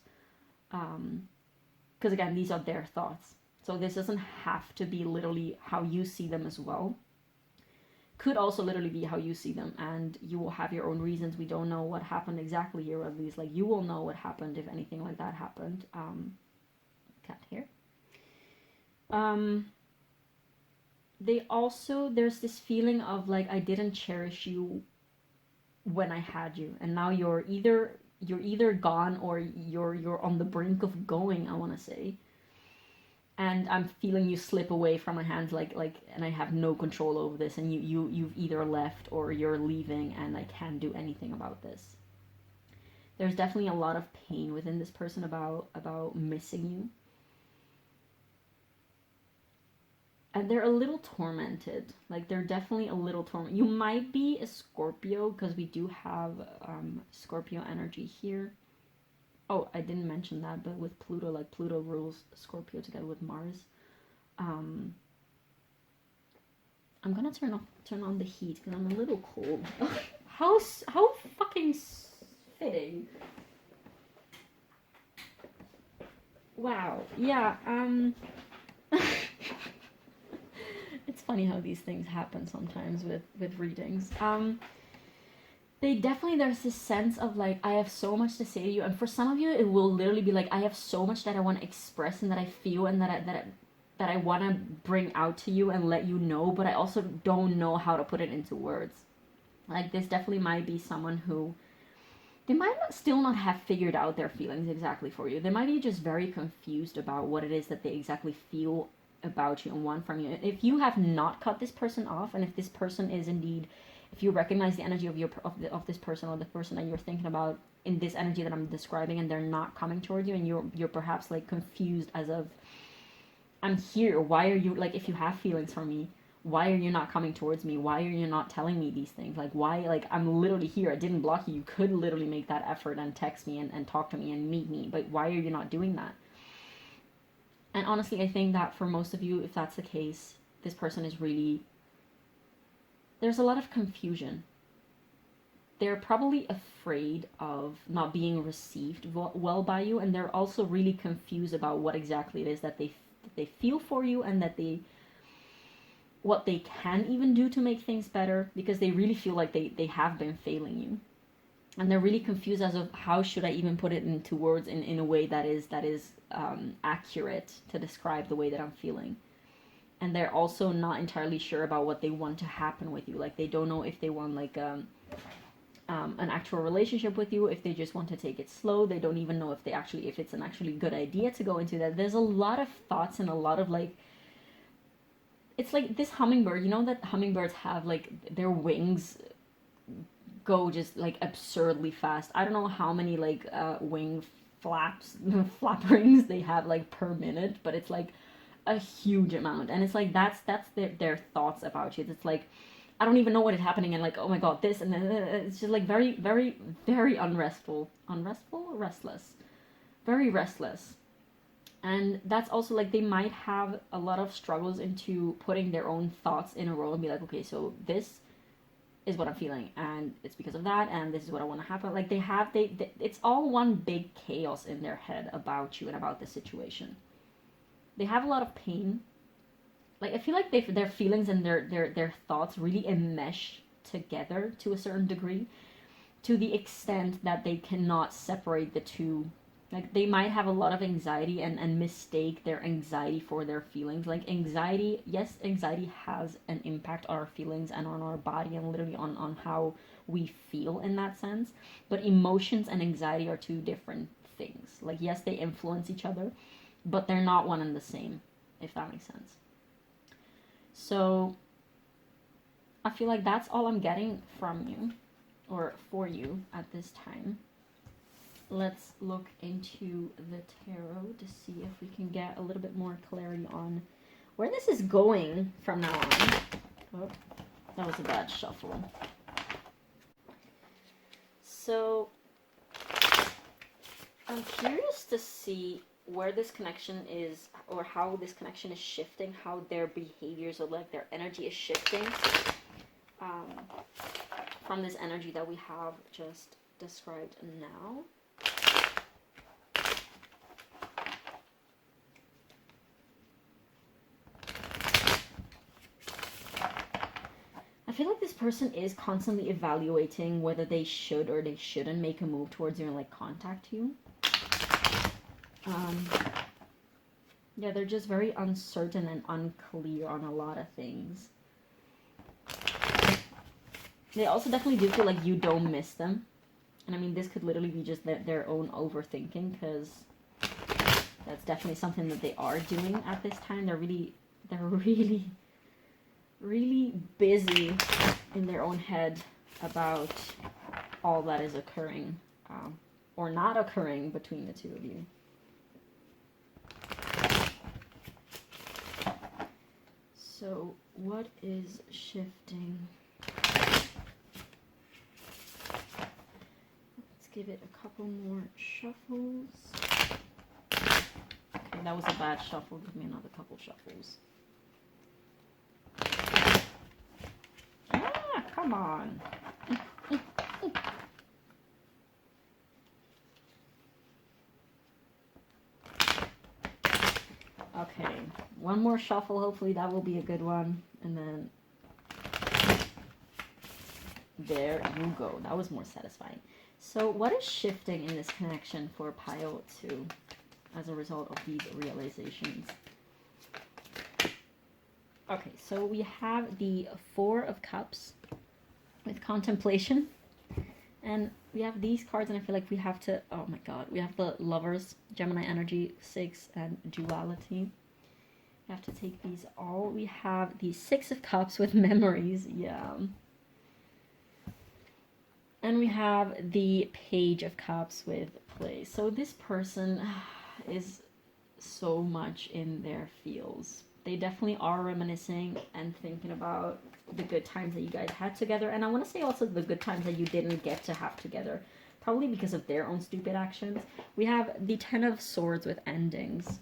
Because again, these are their thoughts. So this doesn't have to be literally how you see them as well. could also literally be how you see them, and you will have your own reasons. We don't know what happened exactly here, or at least like you will know what happened if anything like that happened. Cat here. They also, there's this feeling of like, I didn't cherish you when I had you, and now you're either gone or you're on the brink of going, I want to say. And I'm feeling you slip away from my hands, like, and I have no control over this, and you've either left or you're leaving, and I can't do anything about this. There's definitely a lot of pain within this person about missing you. And they're a little tormented. Like, they're definitely a little tormented. You might be a Scorpio, because we do have Scorpio energy here. Oh, I didn't mention that, but with Pluto, like, Pluto rules Scorpio together with Mars. I'm gonna turn on the heat, because I'm a little cold. How fucking fitting. Wow, yeah, it's funny how these things happen sometimes with readings. They definitely, there's this sense of like, I have so much to say to you, and for some of you it will literally be like, I have so much that I want to express and that I feel and that I want to bring out to you and let you know, but I also don't know how to put it into words. Like, this definitely might be someone who, they might still not have figured out their feelings exactly for you. They might be just very confused about what it is that they exactly feel about you and want from you. If you have not cut this person off, and if this person is indeed, if you recognize the energy of this person, or the person that you're thinking about in this energy that I'm describing, and they're not coming towards you, and you're perhaps like confused as of, I'm here, why are you, like, if you have feelings for me, why are you not coming towards me? Why are you not telling me these things? Like, why, like, I'm literally here, I didn't block you, you could literally make that effort and text me and talk to me and meet me, but why are you not doing that? And honestly, I think that for most of you, if that's the case, this person is really, there's a lot of confusion. They're probably afraid of not being received well by you, and they're also really confused about what exactly it is that they feel for you, and that what they can even do to make things better, because they really feel like they have been failing you. And they're really confused as of, how should I even put it into words in a way that is accurate to describe the way that I'm feeling. And they're also not entirely sure about what they want to happen with you. Like, they don't know if they want like an actual relationship with you, if they just want to take it slow. They don't even know if it's an actually good idea to go into that. There's a lot of thoughts and a lot of like, it's like this hummingbird, you know that hummingbirds have like their wings go just like absurdly fast. I don't know how many like wing flap rings they have like per minute, but it's like a huge amount. And it's like that's their thoughts about you. It's like, I don't even know what is happening, and like, oh my god, this, and then it's just like very, very, very restless, very restless. And that's also like, they might have a lot of struggles into putting their own thoughts in a row and be like, okay, so this is what I'm feeling, and it's because of that, and this is what I want to happen. Like, it's all one big chaos in their head about you and about the situation. They have a lot of pain. Like, I feel like their feelings and their thoughts really enmesh together to a certain degree, to the extent that they cannot separate the two. Like, they might have a lot of anxiety and mistake their anxiety for their feelings. Like, anxiety, yes, anxiety has an impact on our feelings and on our body, and literally on how we feel in that sense. But emotions and anxiety are two different things. Like, yes, they influence each other, but they're not one and the same, if that makes sense. So I feel like that's all I'm getting from you, or for you at this time. Let's look into the tarot to see if we can get a little bit more clarity on where this is going from now on. Oh, that was a bad shuffle. So I'm curious to see where this connection is, or how this connection is shifting, how their behaviors, or like their energy is shifting from this energy that we have just described now. I feel like this person is constantly evaluating whether they should or they shouldn't make a move towards you and like contact you. Yeah, they're just very uncertain and unclear on a lot of things. They also definitely do feel like you don't miss them. And I mean, this could literally be just their own overthinking, because that's definitely something that they are doing at this time. They're really busy in their own head about all that is occurring or not occurring between the two of you. So what is shifting? Let's give it a couple more shuffles. Okay, that was a bad shuffle. Give me another couple shuffles. Ah, come on. Okay, one more shuffle. Hopefully that will be a good one. And then there you go. That was more satisfying. So what is shifting in this connection for Pile 2 as a result of these realizations? Okay, so we have the Four of Cups with contemplation. And we have these cards, and I feel like we have to, oh my god, we have the Lovers, Gemini energy, 6, and duality. We have to take these all. We have the Six of Cups with memories, yeah. And we have the Page of Cups with play. So this person is so much in their feels. They definitely are reminiscing and thinking about the good times that you guys had together. And I want to say also the good times that you didn't get to have together. Probably because of their own stupid actions. We have the Ten of Swords with endings.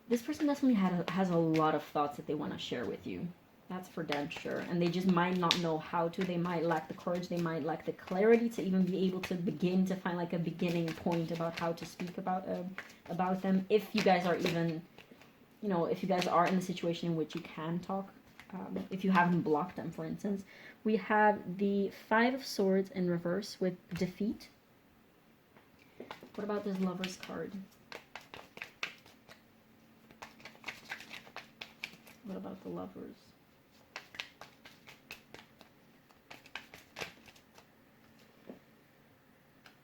This person definitely has a lot of thoughts that they want to share with you. That's for damn sure. And they just might not know how to. They might lack the courage. They might lack the clarity to even be able to begin to find like a beginning point about how to speak about them. If you guys are even, you know, if you guys are in the situation in which you can talk. If you haven't blocked them, for instance. We have the Five of Swords in reverse with defeat. What about this Lover's card? What about the Lovers?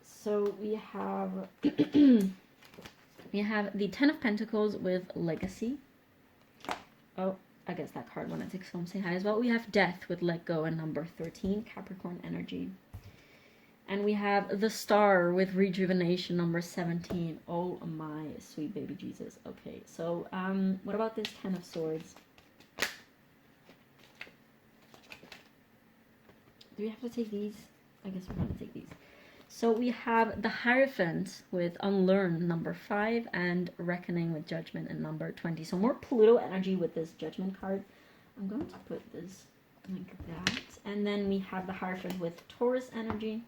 So we have we have the Ten of Pentacles with legacy. Oh, I guess that card wanted to come say hi as well. We have Death with let go and number 13, Capricorn energy. And we have the Star with rejuvenation, number 17. Oh my sweet baby Jesus. Okay, so what about this Ten of Swords? Do we have to take these? I guess we're going to take these. So we have the Hierophant with Unlearn, number 5, and Reckoning with Judgment in number 20. So more Pluto energy with this Judgment card. I'm going to put this like that. And then we have the Hierophant with Taurus energy.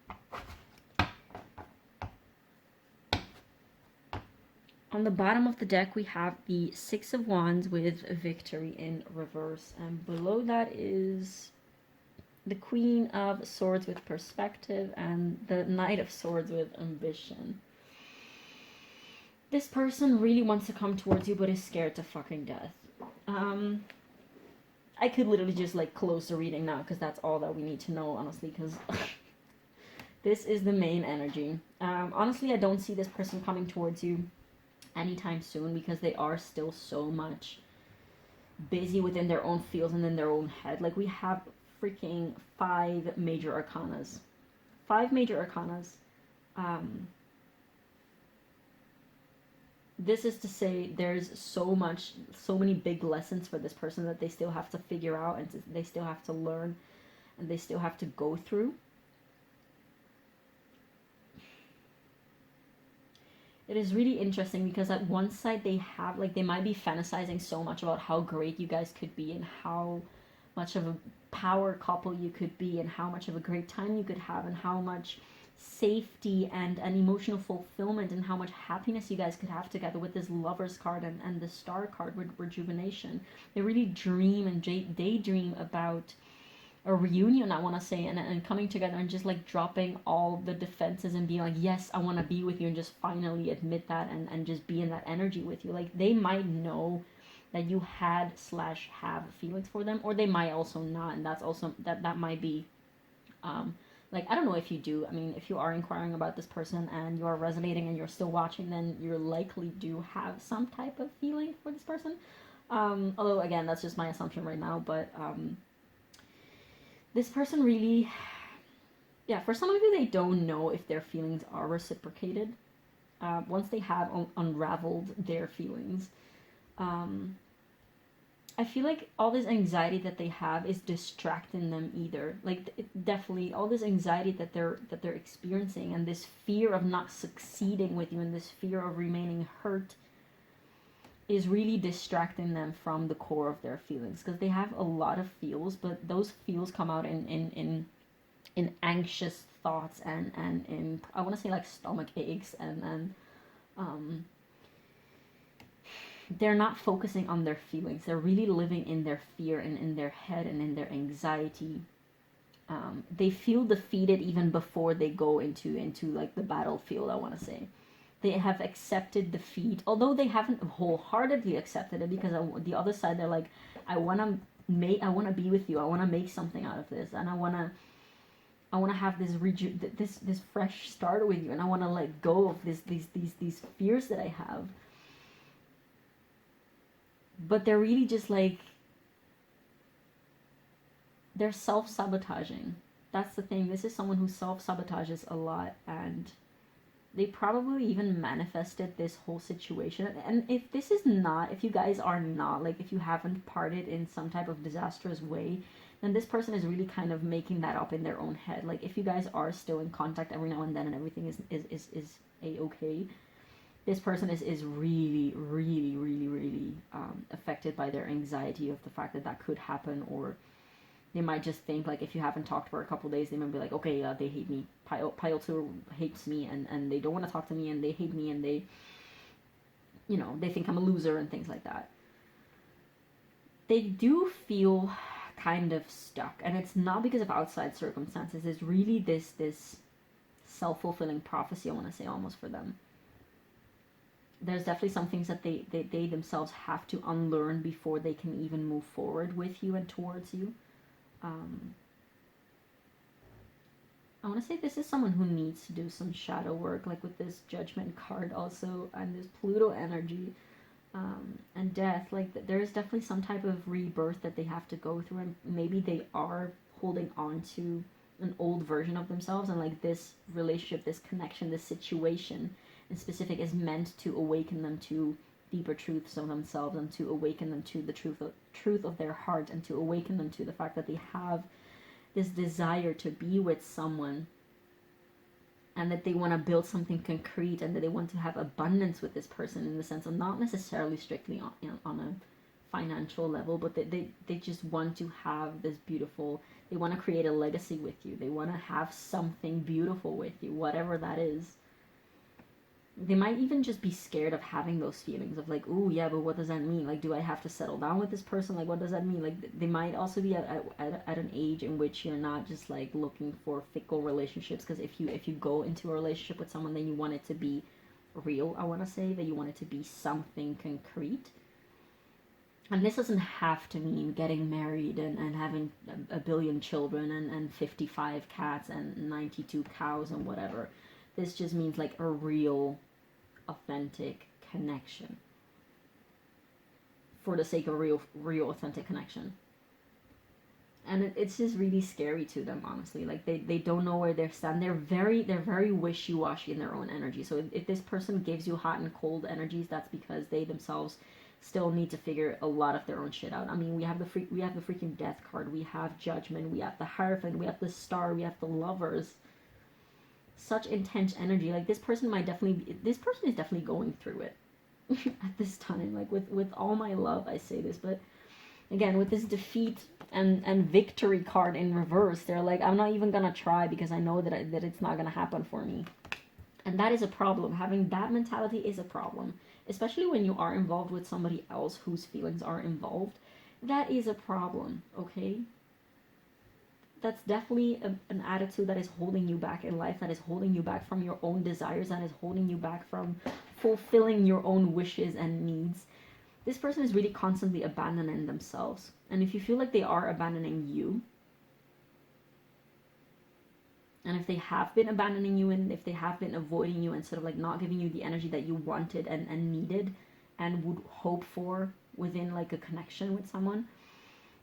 On the bottom of the deck, we have the Six of Wands with Victory in reverse. And below that is the Queen of Swords with Perspective and the Knight of Swords with Ambition. This person really wants to come towards you but is scared to fucking death. I could literally just like close the reading now because that's all that we need to know, honestly, because this is the main energy. Honestly, I don't see this person coming towards you anytime soon because they are still so much busy within their own fields and in their own head. Like, we have freaking 5 major arcanas. 5 major arcanas. This is to say there's so many big lessons for this person that they still have to figure out and they still have to learn and they still have to go through. It is really interesting because at one side they have, like, they might be fantasizing so much about how great you guys could be and how much of a power couple you could be and how much of a great time you could have and how much safety and an emotional fulfillment, and how much happiness you guys could have together with this Lovers card and the Star card with rejuvenation. They really dream and daydream about a reunion, I want to say, and coming together and just like dropping all the defenses and being like, yes, I want to be with you, and just finally admit that, and just be in that energy with you. Like, they might know that you had slash have feelings for them, or they might also not, and that's also that might be like, I don't know if you do. I mean, if you are inquiring about this person and you are resonating and you're still watching, then you likely do have some type of feeling for this person. Although again, that's just my assumption right now, but this person really, yeah, for some of you, they don't know if their feelings are reciprocated. Once they have unraveled their feelings, I feel like all this anxiety that they have is distracting them either. Like, definitely all this anxiety that they're experiencing, and this fear of not succeeding with you, and this fear of remaining hurt, is really distracting them from the core of their feelings, because they have a lot of feels, but those feels come out in anxious thoughts and in, I want to say, like, stomach aches, and they're not focusing on their feelings. They're really living in their fear and in their head and in their anxiety. They feel defeated even before they go into like the battlefield, I want to say. They have accepted defeat, although they haven't wholeheartedly accepted it, because on the other side, they're like, I want to be with you. I want to make something out of this, and I want to have this fresh start with you, and I want to let go of these fears that I have. But they're really just like, they're self-sabotaging. That's the thing. This is someone who self-sabotages a lot, and they probably even manifested this whole situation. And if you guys are not, like, if you haven't parted in some type of disastrous way, then this person is really kind of making that up in their own head. Like, if you guys are still in contact every now and then and everything is a-okay, this person is really, really, really, really affected by their anxiety of the fact that that could happen. Or they might just think, like, if you haven't talked for a couple days, they might be like, okay, they hate me. Pile 2 hates me, and they don't want to talk to me, and they hate me, and they, they think I'm a loser and things like that. They do feel kind of stuck, and it's not because of outside circumstances. It's really this self-fulfilling prophecy, I want to say, almost, for them. There's definitely some things that they themselves have to unlearn before they can even move forward with you and towards you. I want to say this is someone who needs to do some shadow work, like with this Judgment card also, and this Pluto energy, and death. Like, there is definitely some type of rebirth that they have to go through, and maybe they are holding on to an old version of themselves, and like this relationship, this connection, this situation in specific is meant to awaken them to deeper truths of themselves, and to awaken them to the truth of their heart, and to awaken them to the fact that they have this desire to be with someone, and that they want to build something concrete, and that they want to have abundance with this person, in the sense of not necessarily strictly on a financial level, but they just want to have this beautiful, they want to create a legacy with you, they want to have something beautiful with you, whatever that is. They might even just be scared of having those feelings of like, ooh, yeah, but what does that mean? Like, do I have to settle down with this person? Like, what does that mean? Like, they might also be at an age in which you're not just like looking for fickle relationships, because if you go into a relationship with someone, then you want it to be real, I want to say, that you want it to be something concrete. And this doesn't have to mean getting married and having a billion children and 55 cats and 92 cows and whatever. This just means like a real, authentic connection, for the sake of real authentic connection. And it's just really scary to them, honestly. Like, they don't know where they stand. They're very wishy-washy in their own energy. So if this person gives you hot and cold energies, that's because they themselves still need to figure a lot of their own shit out. I mean, we have the freaking Death card, we have Judgment, we have the Hierophant, we have the Star, we have the Lovers. Such intense energy. Like, this person is definitely going through it at this time. Like, with all my love, I say this, but Again, with this defeat and victory card in reverse, they're like, I'm not even gonna try because I know that it's not gonna happen for me. And that is a problem. Having that mentality is a problem, especially when you are involved with somebody else whose feelings are involved. That is a problem, okay? That's definitely an attitude that is holding you back in life, that is holding you back from your own desires, that is holding you back from fulfilling your own wishes and needs. This person is really constantly abandoning themselves. And if you feel like they are abandoning you, and if they have been abandoning you, and if they have been avoiding you, instead of like not giving you the energy that you wanted and needed and would hope for within like a connection with someone,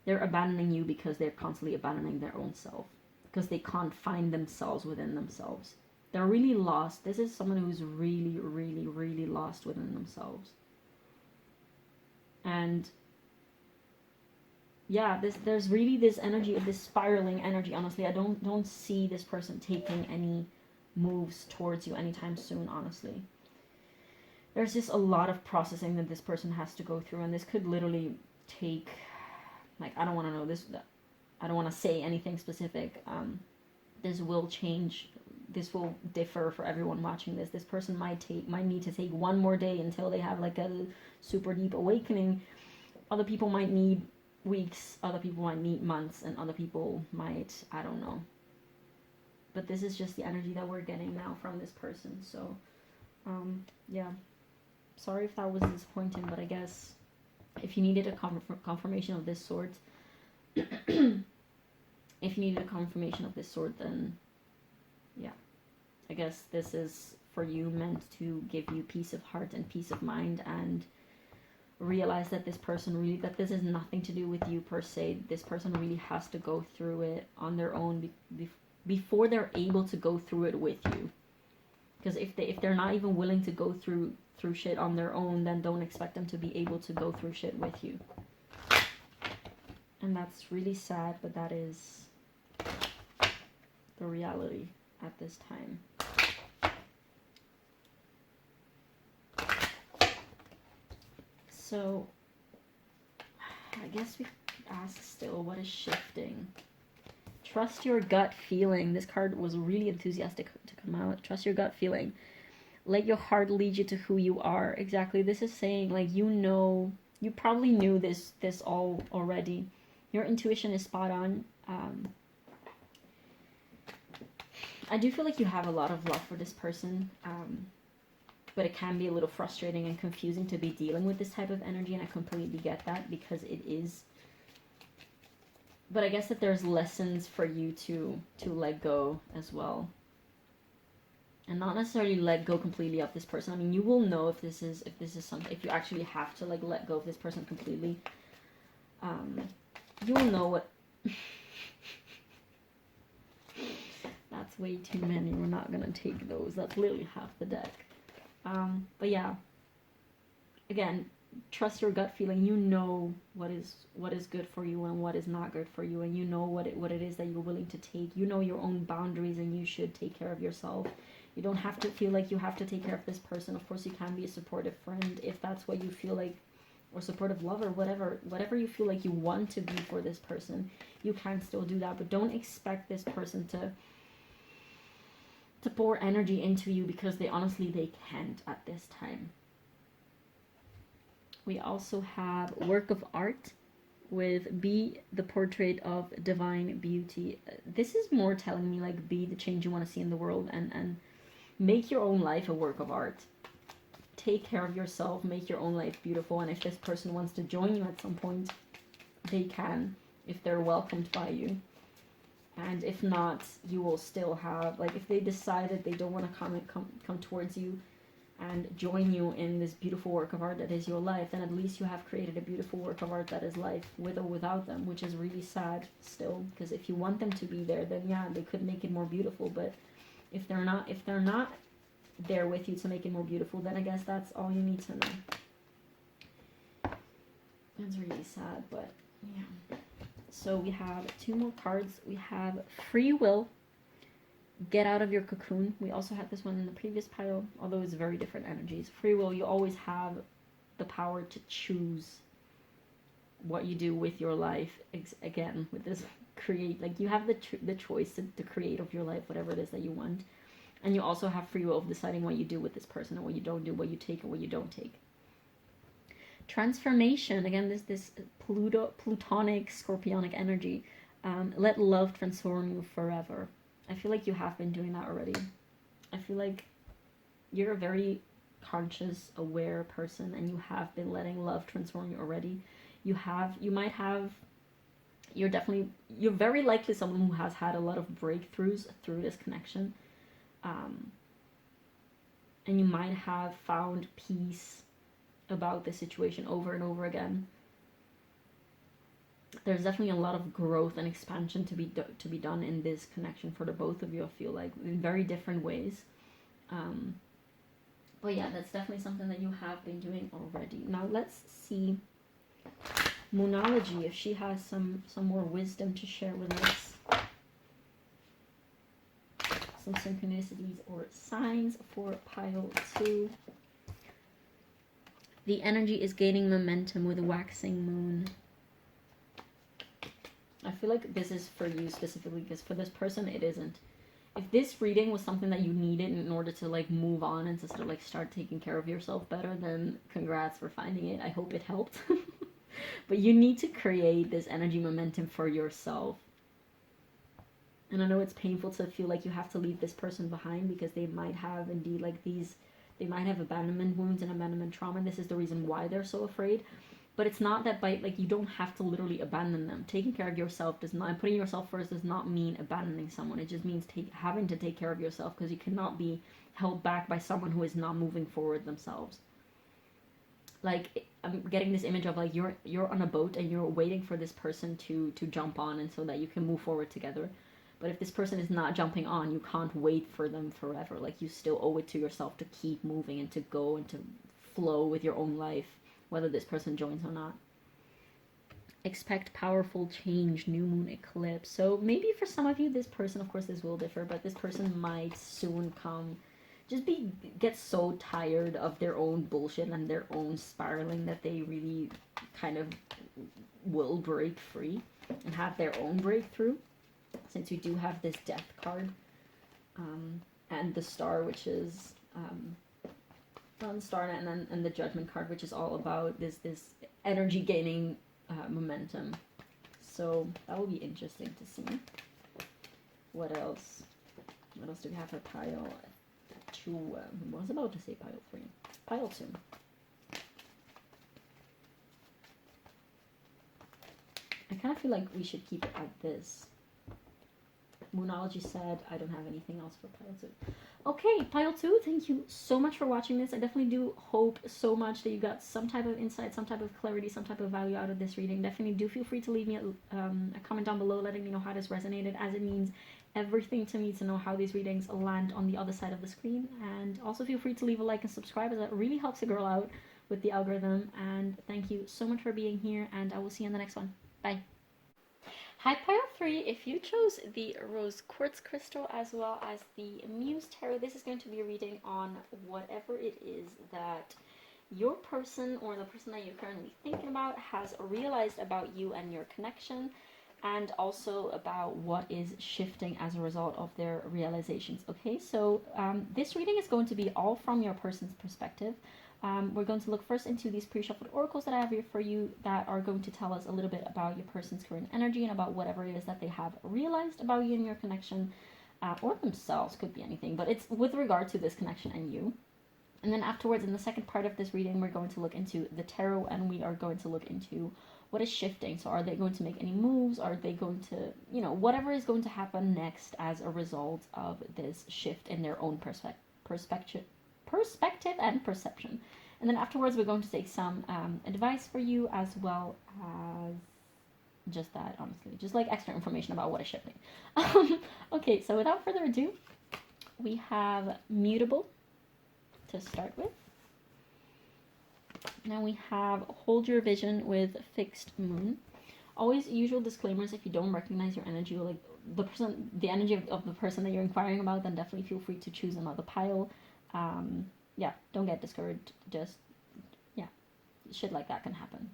they're abandoning you because they're constantly abandoning their own self, because they can't find themselves within themselves. They're really lost. This is someone who's really, really, really lost within themselves. And yeah, there's really this energy of this spiraling energy. Honestly, I don't see this person taking any moves towards you anytime soon, honestly. There's just a lot of processing that this person has to go through, and this could literally take, like, I don't want to know this, I don't want to say anything specific. This will change, this will differ for everyone watching this. This person might need to take one more day until they have like a super deep awakening. Other people might need weeks, other people might need months, and other people might, I don't know. But this is just the energy that we're getting now from this person. So yeah, sorry if that was disappointing, but I guess if you needed a confirmation of this sort, if you needed a confirmation of this sort, then yeah, I guess this is for you, meant to give you peace of heart and peace of mind, and realize that this person really, that this is nothing to do with you per se. This person really has to go through it on their own before they're able to go through it with you. Because if they're not even willing to go through shit on their own, then don't expect them to be able to go through shit with you. And that's really sad, but that is the reality at this time. So I guess we could ask still, what is shifting? Trust your gut feeling. This card was really enthusiastic to come out. Trust your gut feeling. Let your heart lead you to who you are. Exactly. This is saying, like, you probably knew this all already. Your intuition is spot on. I do feel like you have a lot of love for this person. But it can be a little frustrating and confusing to be dealing with this type of energy, and I completely get that, because it is. But I guess that there's lessons for you to let go as well. And not necessarily let go completely of this person. I mean, you will know if this is something, if you actually have to like let go of this person completely. You will know what. That's way too many. We're not gonna take those. That's literally half the deck. But yeah, again, trust your gut feeling. You know what is good for you and what is not good for you, and you know what it is that you're willing to take. You know your own boundaries, and you should take care of yourself. You don't have to feel like you have to take care of this person. Of course, you can be a supportive friend if that's what you feel like, or supportive lover, whatever you feel like you want to be for this person. You can still do that, but don't expect this person to pour energy into you, because they can't at this time. We also have work of art with be the portrait of divine beauty. This is more telling me like be the change you want to see in the world, and make your own life a work of art. Take care of yourself, make your own life beautiful, and if this person wants to join you at some point, they can, if they're welcomed by you. And if not, you will still have, like, if they decide that they don't want to come towards you and join you in this beautiful work of art that is your life, then at least you have created a beautiful work of art that is life, with or without them, which is really sad still, because if you want them to be there, then yeah, they could make it more beautiful. But if they're not there with you to make it more beautiful, then I guess that's all you need to know. That's really sad, but yeah. So we have two more cards. We have free will, get out of your cocoon. We also had this one in the previous pile, although it's very different energies. Free will, you always have the power to choose what you do with your life, again, with this create, like you have the choice to create of your life, whatever it is that you want. And you also have free will of deciding what you do with this person and what you don't do, what you take and what you don't take. Transformation, again, this Plutonic, Scorpionic energy. Let love transform you forever. I feel like you have been doing that already. I feel like you're a very conscious, aware person, and you have been letting love transform you already. You're very likely someone who has had a lot of breakthroughs through this connection. And you might have found peace about the situation over and over again. There's definitely a lot of growth and expansion to be done in this connection for the both of you, I feel like, in very different ways. But yeah, that's definitely something that you have been doing already. Now let's see Moonology, if she has some more wisdom to share with us. Some synchronicities or signs for pile 2. The energy is gaining momentum with a waxing moon. I feel like this is for you specifically, because for this person it isn't. If this reading was something that you needed in order to like move on and to sort of like start taking care of yourself better, then congrats for finding it. I hope it helped. But you need to create this energy momentum for yourself. And I know it's painful to feel like you have to leave this person behind, because they might have indeed like they might have abandonment wounds and abandonment trauma, and this is the reason why they're so afraid. But it's not that like you don't have to literally abandon them. Taking care of yourself does not, putting yourself first does not mean abandoning someone. It just means having to take care of yourself, because you cannot be held back by someone who is not moving forward themselves. Like, I'm getting this image of like you're on a boat and you're waiting for this person to jump on, and so that you can move forward together. But if this person is not jumping on, you can't wait for them forever. Like, you still owe it to yourself to keep moving and to go and to flow with your own life, whether this person joins or not. Expect powerful change, new moon eclipse. So maybe for some of you, this person, of course this will differ, but this person might soon get so tired of their own bullshit and their own spiraling that they really kind of will break free and have their own breakthrough. Since we do have this death card, and the star, which is on star, and the judgment card, which is all about this energy gaining momentum. So that will be interesting to see. What else do we have for pile 2? I was about to say pile 3. Pile 2. I kind of feel like we should keep it at this. Moonology said, I don't have anything else for pile 2. Okay, pile 2, thank you so much for watching this. I definitely do hope so much that you got some type of insight, some type of clarity, some type of value out of this reading. Definitely do feel free to leave me a comment down below letting me know how this resonated, as it means everything to me to know how these readings land on the other side of the screen. And also feel free to leave a like and subscribe, as that really helps a girl out with the algorithm. And thank you so much for being here, and I will see you in the next one. Bye. Hi pile 3, if you chose the rose quartz crystal as well as the Muse tarot, this is going to be a reading on whatever it is that your person or the person that you're currently thinking about has realized about you and your connection, and also about what is shifting as a result of their realizations. Okay, so this reading is going to be all from your person's perspective. We're going to look first into these pre-shuffled oracles that I have here for you that are going to tell us a little bit about your person's current energy and about whatever it is that they have realized about you and your connection, or themselves, could be anything, but it's with regard to this connection and you. And then afterwards, in the second part of this reading, we're going to look into the tarot, and we are going to look into what is shifting. So are they going to make any moves? Are they going to, whatever is going to happen next as a result of this shift in their own perspective and perception. And then afterwards we're going to take some advice for you, as well as just that, honestly, just like extra information about what is shifting. Okay, so without further ado, we have mutable to start with. Now we have hold your vision with fixed moon. Always usual disclaimers: if you don't recognize your energy, or like the energy of the person that you're inquiring about, then definitely feel free to choose another pile. Yeah, don't get discouraged. Just, yeah, shit like that can happen.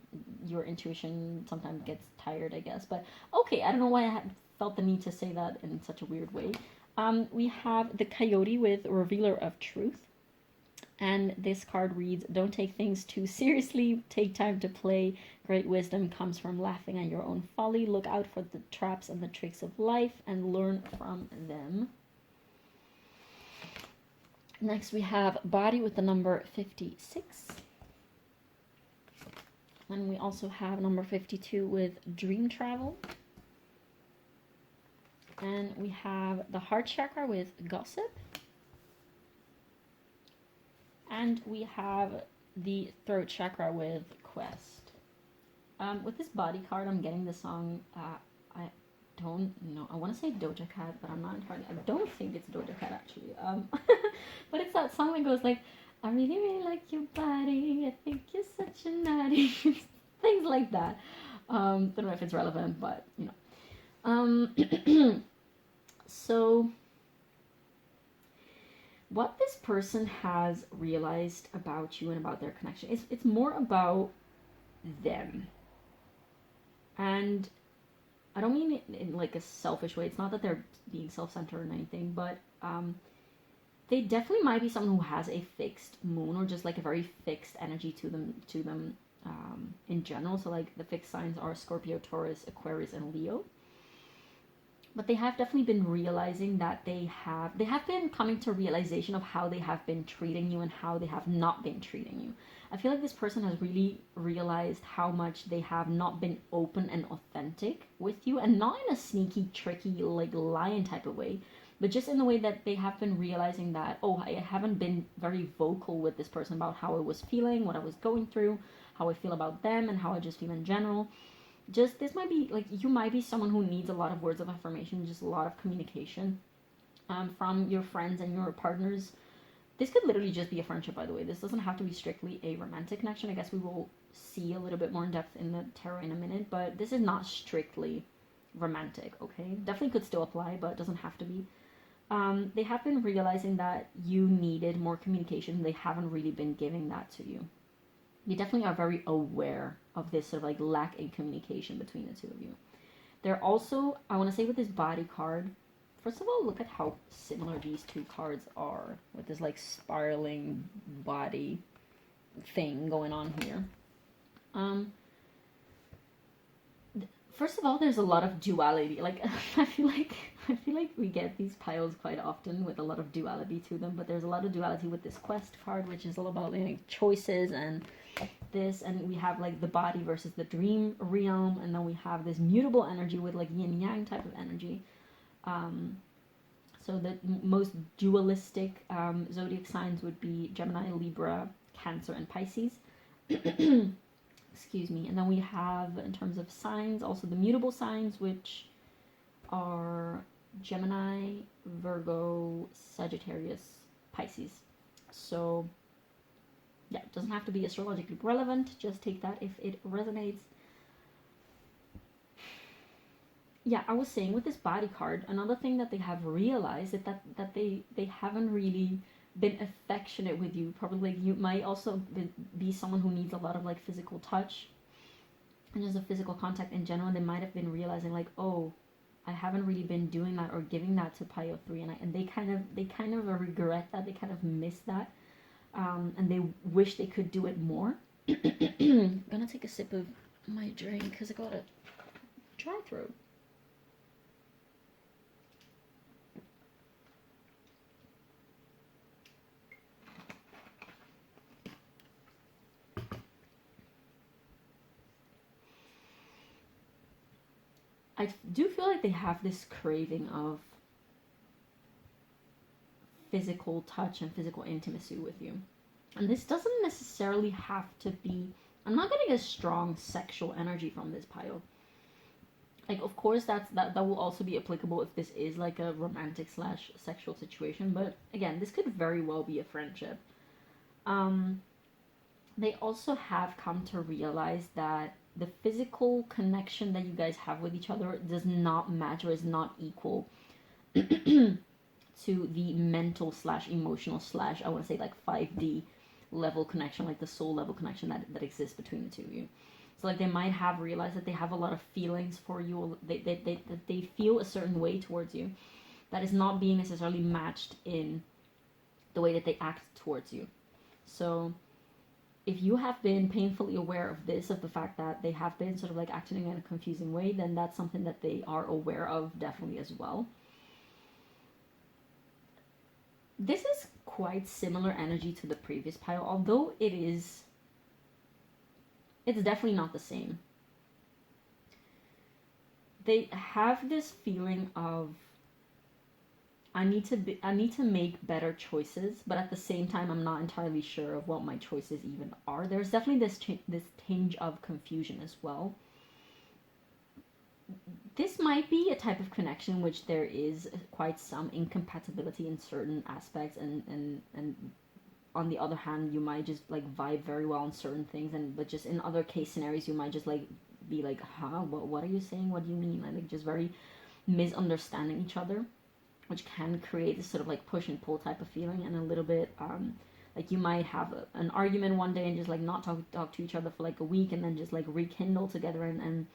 your intuition sometimes gets tired, I guess. But okay, I don't know why I felt the need to say that in such a weird way. We have the Coyote with Revealer of Truth. And this card reads, don't take things too seriously. Take time to play. Great wisdom comes from laughing at your own folly. Look out for the traps and the tricks of life and learn from them. Next we have Body with the number 56. And we also have number 52 with Dream Travel. And we have the Heart Chakra with Gossip. And we have the Throat Chakra with Quest. With this Body card, I'm getting the song, I don't know, I want to say Doja Cat, but I'm not entirely, I don't think it's Doja Cat actually. But it's that song that goes like, I really, really like your body, I think you're such a naughty, things like that. Don't know if it's relevant, but, you know. So, what this person has realized about you and about their connection, it's more about them. And I don't mean it in like a selfish way. It's not that they're being self-centered or anything, but they definitely might be someone who has a fixed moon or just like a very fixed energy to them in general. So like the fixed signs are Scorpio, Taurus, Aquarius, and Leo. But they have definitely been realizing that they have been coming to realization of how they have been treating you and how they have not been treating you. I feel like this person has really realized how much they have not been open and authentic with you, and not in a sneaky, tricky, like lying type of way, but just in the way that they have been realizing that, oh, I haven't been very vocal with this person about how I was feeling, what I was going through, how I feel about them, and how I just feel in general. Just, this might be, like, you might be someone who needs a lot of words of affirmation, just a lot of communication from your friends and your partners. This could literally just be a friendship, by the way. This doesn't have to be strictly a romantic connection. I guess we will see a little bit more in depth in the tarot in a minute, but this is not strictly romantic, okay? Definitely could still apply, but it doesn't have to be. They have been realizing that you needed more communication. They haven't really been giving that to you. You definitely are very aware of this sort of like lack in communication between the two of you. They're also, I want to say with this Body card, first of all, look at how similar these two cards are with this like spiraling body thing going on here. First of all, there's a lot of duality. Like I feel like we get these piles quite often with a lot of duality to them, but there's a lot of duality with this Quest card, which is all about like choices and this, and we have like the body versus the dream realm, and then we have this mutable energy with like yin yang type of energy. So the most dualistic zodiac signs would be Gemini, Libra, Cancer, and Pisces. Excuse me. And then we have, in terms of signs, also the mutable signs, which are Gemini, Virgo, Sagittarius, Pisces. So yeah, it doesn't have to be astrologically relevant. Just take that if it resonates. Yeah, I was saying with this Body card, another thing that they have realized is that they haven't really been affectionate with you. Probably like, you might also be someone who needs a lot of like physical touch and just a physical contact in general. They might have been realizing like, oh, I haven't really been doing that or giving that to Pio 3, and they kind of regret that. They kind of miss that, and they wish they could do it more. I'm gonna take a sip of my drink because I got a dry throat. I do feel like they have this craving of physical touch and physical intimacy with you. And this doesn't necessarily have to be, I'm not getting a strong sexual energy from this pile. Like, of course, that will also be applicable if this is like a romantic / sexual situation. But again, this could very well be a friendship. They also have come to realize that the physical connection that you guys have with each other does not match or is not equal to the mental / emotional / I want to say like 5D level connection, like the soul level connection that exists between the two of you. So like they might have realized that they have a lot of feelings for you. They feel a certain way towards you that is not being necessarily matched in the way that they act towards you. So if you have been painfully aware of this, of the fact that they have been sort of like acting in a confusing way, then that's something that they are aware of definitely as well. This is quite similar energy to the previous pile, although it's definitely not the same. They have this feeling of, I need to make better choices, but at the same time, I'm not entirely sure of what my choices even are. There's definitely this tinge of confusion as well. This might be a type of connection in which there is quite some incompatibility in certain aspects, and on the other hand, you might just like vibe very well on certain things, but just in other case scenarios, you might just like be like, huh, what are you saying? What do you mean? Like just very misunderstanding each other, which can create this sort of like push and pull type of feeling, and a little bit like you might have an argument one day and just like not talk to each other for like a week, and then just like rekindle together, and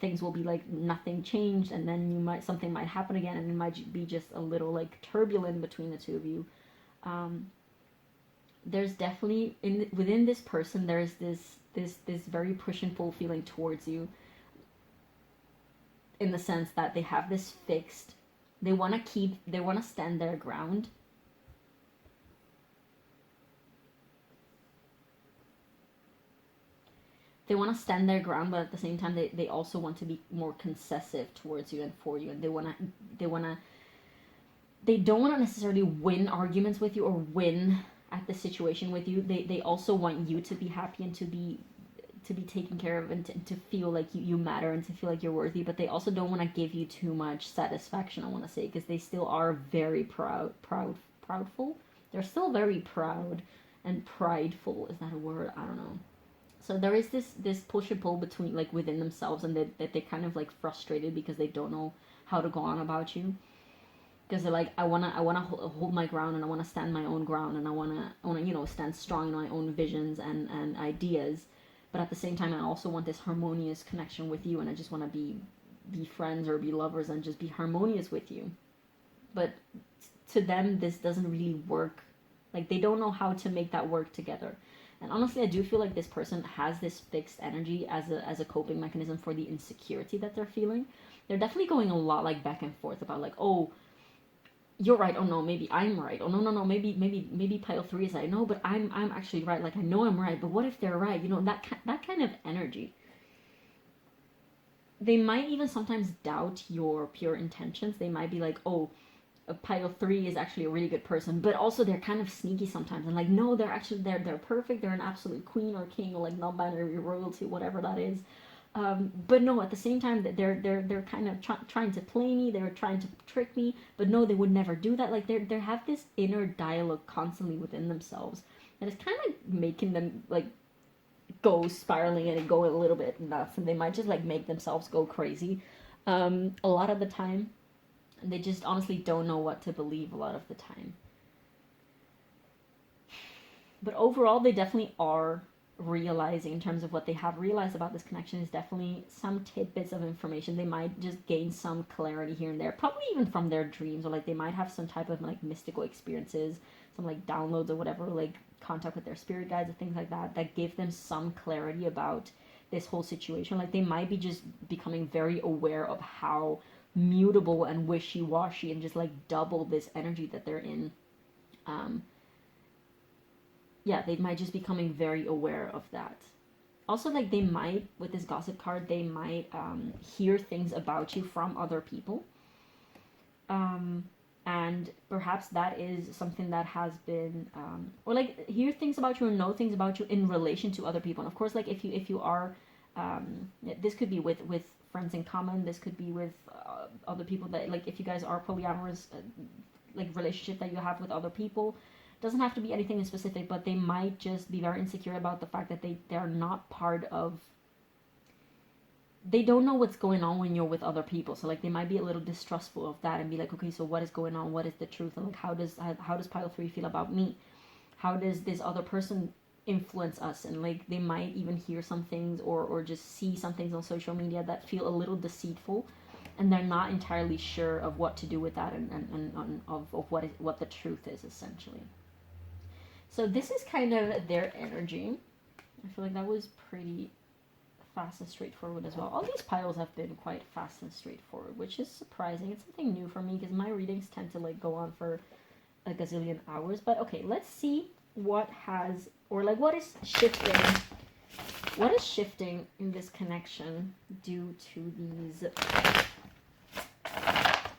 things will be like nothing changed, and then something might happen again, and it might be just a little like turbulent between the two of you. There's definitely within this person there's this very push and pull feeling towards you, in the sense that they have this fixed, they want to stand their ground. They want to stand their ground, but at the same time they also want to be more concessive towards you and for you, and they don't want to necessarily win arguments with you or win at the situation with you. They also want you to be happy and to be taken care of, and to feel like you matter, and to feel like you're worthy, but they also don't want to give you too much satisfaction, I want to say, because they still are very proudful. They're still very proud and prideful. Is that a word? I don't know. So there is this push and pull between, like, within themselves, and that they're kind of like frustrated because they don't know how to go on about you, because they're like, I wanna hold my ground, and I wanna stand my own ground, and I wanna stand strong in my own visions and ideas, but at the same time I also want this harmonious connection with you, and I just want to be friends or be lovers and just be harmonious with you. But to them this doesn't really work. Like, they don't know how to make that work together. And honestly, I do feel like this person has this fixed energy as a coping mechanism for the insecurity that they're feeling. They're definitely going a lot like back and forth about like, oh, you're right. Oh no, maybe I'm right. Oh no, maybe pile 3 is right. No, but I'm actually right. Like, I know I'm right, but what if they're right? You know, that kind of energy. They might even sometimes doubt your pure intentions. They might be like, oh, a pile 3 is actually a really good person, but also they're kind of sneaky sometimes, and like, no, they're perfect, they're an absolute queen or king, or like non-binary royalty, whatever that is. But no, at the same time, that they're kind of trying to play me, they're trying to trick me, but no, they would never do that. Like, they have this inner dialogue constantly within themselves that is kind of making them like go spiraling and go a little bit nuts, and they might just like make themselves go crazy a lot of the time. They just honestly don't know what to believe a lot of the time. But overall, they definitely are realizing, in terms of what they have realized about this connection, is definitely some tidbits of information. They might just gain some clarity here and there, probably even from their dreams, or like they might have some type of like mystical experiences, some like downloads or whatever, like contact with their spirit guides and things like that give them some clarity about this whole situation. Like, they might be just becoming very aware of how mutable and wishy-washy and just like double this energy that they're in. Yeah, they might just becoming very aware of that. Also, like, they might, with this gossip card, they might hear things about you from other people, and perhaps that is something that has been or like hear things about you or know things about you in relation to other people. And of course, like, if you are this could be with friends in common, this could be with other people, that like, if you guys are polyamorous, like relationship that you have with other people, doesn't have to be anything in specific, but they might just be very insecure about the fact that they're not part of, they don't know what's going on when you're with other people. So like, they might be a little distrustful of that and be like, okay, so what is going on, what is the truth, and like, how does pile 3 feel about me, how does this other person influence us, and like they might even hear some things or just see some things on social media that feel a little deceitful, and they're not entirely sure of what to do with that, and of what the truth is, essentially. So this is kind of their energy. I feel like that was pretty fast and straightforward as well. All these piles have been quite fast and straightforward, which is surprising. It's something new for me because my readings tend to like go on for a gazillion hours. But okay, let's see what has, or like what is shifting. What is shifting in this connection due to these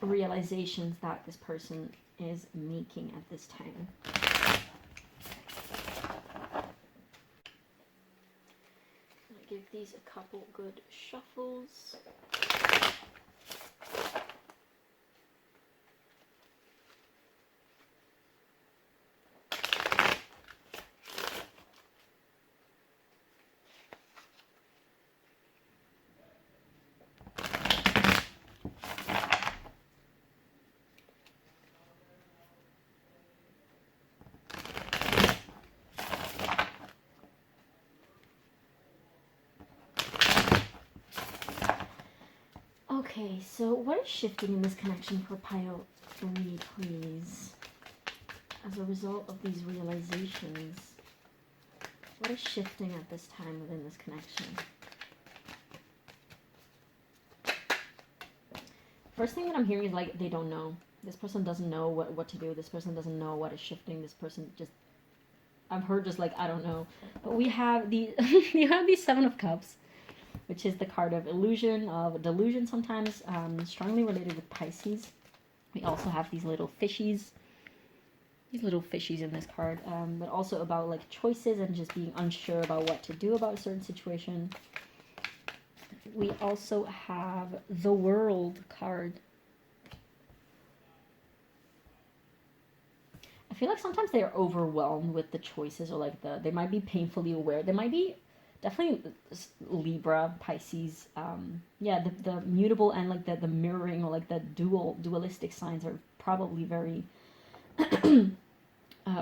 realizations that this person is making at this time? I'll give these a couple good shuffles. Okay, so what is shifting in this connection for pile 3, please? As a result of these realizations, what is shifting at this time within this connection? First thing that I'm hearing is like they don't know. This person doesn't know what to do. This person doesn't know what is shifting. This person just, I've heard just like, I don't know. But we have the you have the Seven of Cups, which is the card of illusion, of delusion sometimes, strongly related with Pisces. We also have these little fishies in this card, but also about like choices and just being unsure about what to do about a certain situation. We also have the World card. I feel like sometimes they are overwhelmed with the choices, or like they might be painfully aware. They might be definitely Libra, Pisces. Yeah, the mutable and like the mirroring, or like the dualistic signs are probably very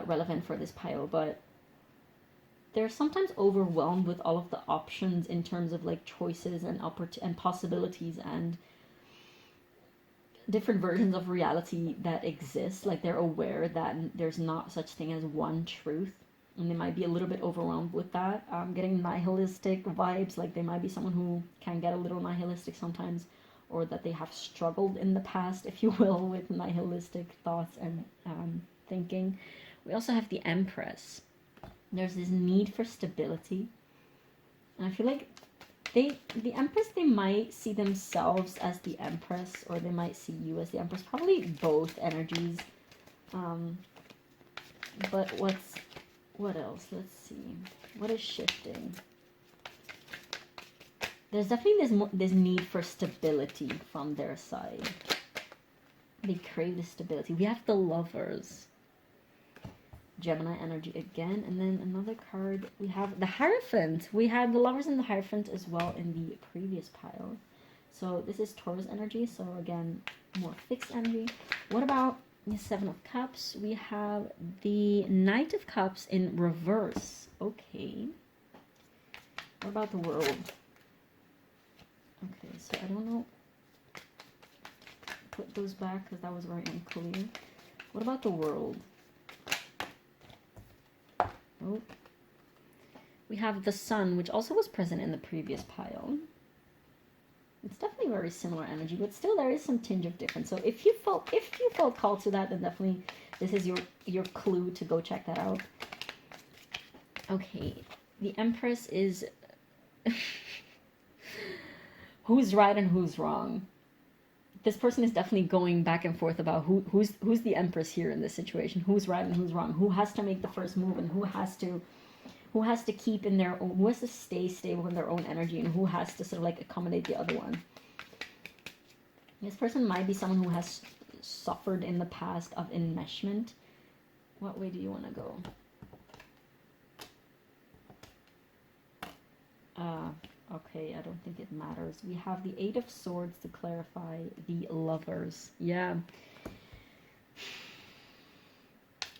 relevant for this pile, but they're sometimes overwhelmed with all of the options in terms of like choices and possibilities and different versions of reality that exist. Like they're aware that there's not such thing as one truth, and they might be a little bit overwhelmed with that. Getting nihilistic vibes, like they might be someone who can get a little nihilistic sometimes, or that they have struggled in the past, if you will, with nihilistic thoughts and thinking. We also have the Empress. There's this need for stability, and I feel like the Empress, they might see themselves as the Empress, or they might see you as the Empress. Probably both energies. But what else? Let's see. What is shifting? There's definitely this need for stability from their side. They crave the stability. We have the Lovers. Gemini energy again, and then another card. We have the Hierophant. We had the Lovers and the Hierophant as well in the previous pile. So this is Taurus energy, so again, more fixed energy. What about the Seven of Cups? We have the Knight of Cups in reverse. Okay. What about the World? Okay, so I don't know. Put those back because that was very unclear. What about the World? Oh. We have the Sun, which also was present in the previous pile. It's definitely very similar energy, but still there is some tinge of difference. So if you felt called to that, then definitely this is your clue to go check that out. Okay, the Empress is who's right and who's wrong. This person is definitely going back and forth about who's the Empress here in this situation. Who's right and who's wrong? Who has to make the first move, and who has to keep in their own, who has to stay stable in their own energy, and who has to sort of like accommodate the other one. This person might be someone who has suffered in the past of enmeshment. What way do you want to go? Okay, I don't think it matters. We have the Eight of Swords to clarify the Lovers. Yeah.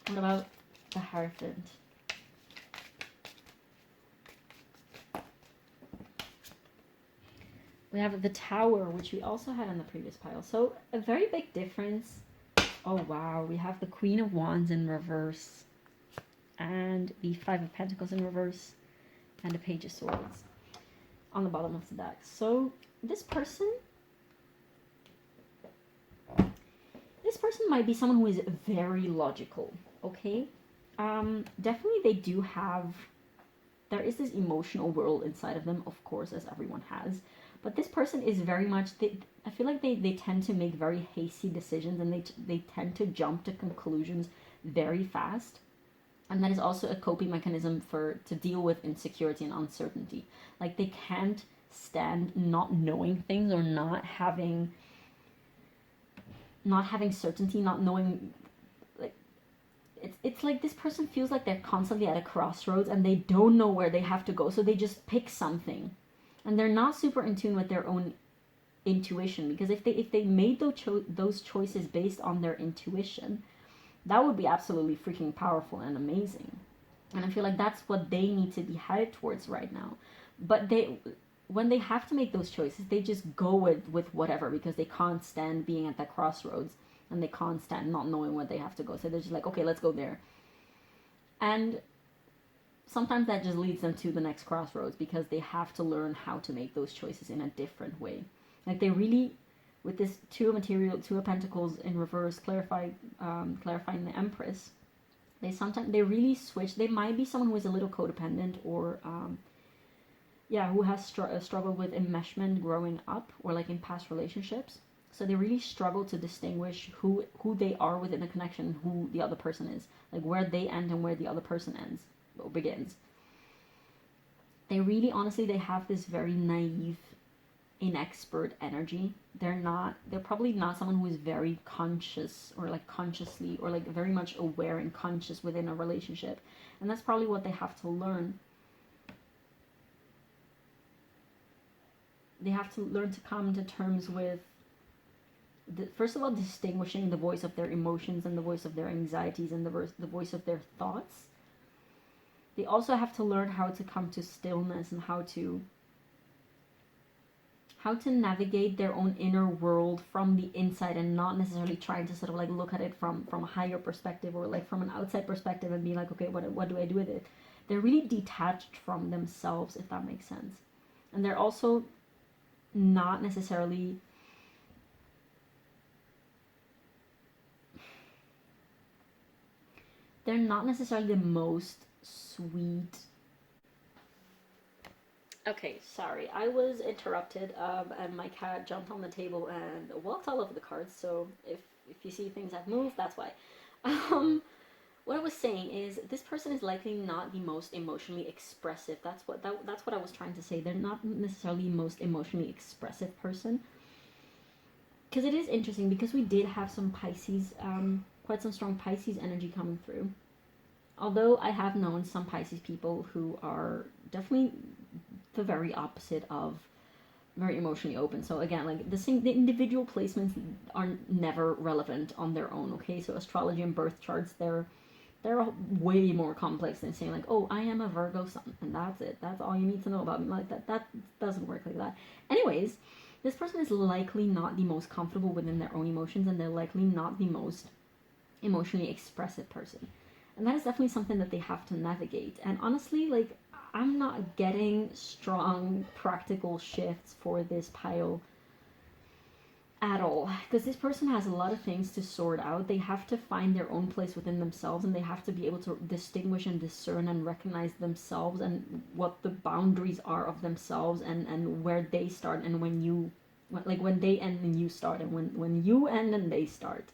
What about the Hierophant? We have the Tower, which we also had on the previous pile. So a very big difference. Oh wow, we have the Queen of Wands in reverse, and the Five of Pentacles in reverse, and the Page of Swords on the bottom of the deck. So this person might be someone who is very logical, okay? Definitely they do have, there is this emotional world inside of them, of course, as everyone has. But this person is very much, I feel like they tend to make very hasty decisions, and they tend to jump to conclusions very fast. And that is also a coping mechanism to deal with insecurity and uncertainty. Like they can't stand not knowing things, or not having certainty, not knowing, like it's like this person feels like they're constantly at a crossroads and they don't know where they have to go, so they just pick something. And they're not super in tune with their own intuition, because if they made those choices based on their intuition, that would be absolutely freaking powerful and amazing. And I feel like that's what they need to be headed towards right now. But when they have to make those choices, they just go with whatever, because they can't stand being at that crossroads, and they can't stand not knowing where they have to go. So they're just like, okay, let's go there. And sometimes that just leads them to the next crossroads, because they have to learn how to make those choices in a different way. Like they really, with this Two of Pentacles in reverse, clarifying the Empress, they really switch. They might be someone who is a little codependent, or who has struggled with enmeshment growing up, or like in past relationships. So they really struggle to distinguish who they are within a connection, who the other person is, like where they end and where the other person ends or begins. They really, honestly, they have this very naive, inexpert energy. They're probably not someone who is very conscious, or like consciously, or like very much aware and conscious within a relationship. And that's probably what they have to learn. They have to learn to come to terms with, first of all, distinguishing the voice of their emotions and the voice of their anxieties and the voice of their thoughts. They also have to learn how to come to stillness, and how to navigate their own inner world from the inside, and not necessarily trying to sort of like look at it from a higher perspective, or like from an outside perspective, and be like, okay, what do I do with it? They're really detached from themselves, if that makes sense. And they're also not necessarily the most sweet. Okay, sorry, I was interrupted, and my cat jumped on the table and walked all over the cards, so if you see things that move, that's why. What I was saying is, this person is likely not the most emotionally expressive. That's what I was trying to say. They're not necessarily the most emotionally expressive person. Because it is interesting, because we did have some Pisces, quite some strong Pisces energy coming through. Although I have known some Pisces people who are definitely the very opposite of very emotionally open. So again, like the individual placements are never relevant on their own, okay? So astrology and birth charts, they're way more complex than saying like, oh, I am a Virgo sun, and that's it. That's all you need to know about me. Like that doesn't work like that. Anyways, this person is likely not the most comfortable within their own emotions, and they're likely not the most emotionally expressive person. And that is definitely something that they have to navigate. And honestly, like, I'm not getting strong practical shifts for this pile at all, because this person has a lot of things to sort out. They have to find their own place within themselves, and they have to be able to distinguish and discern and recognize themselves, and what the boundaries are of themselves, and where they start, and when they end and you start, and when you end and they start.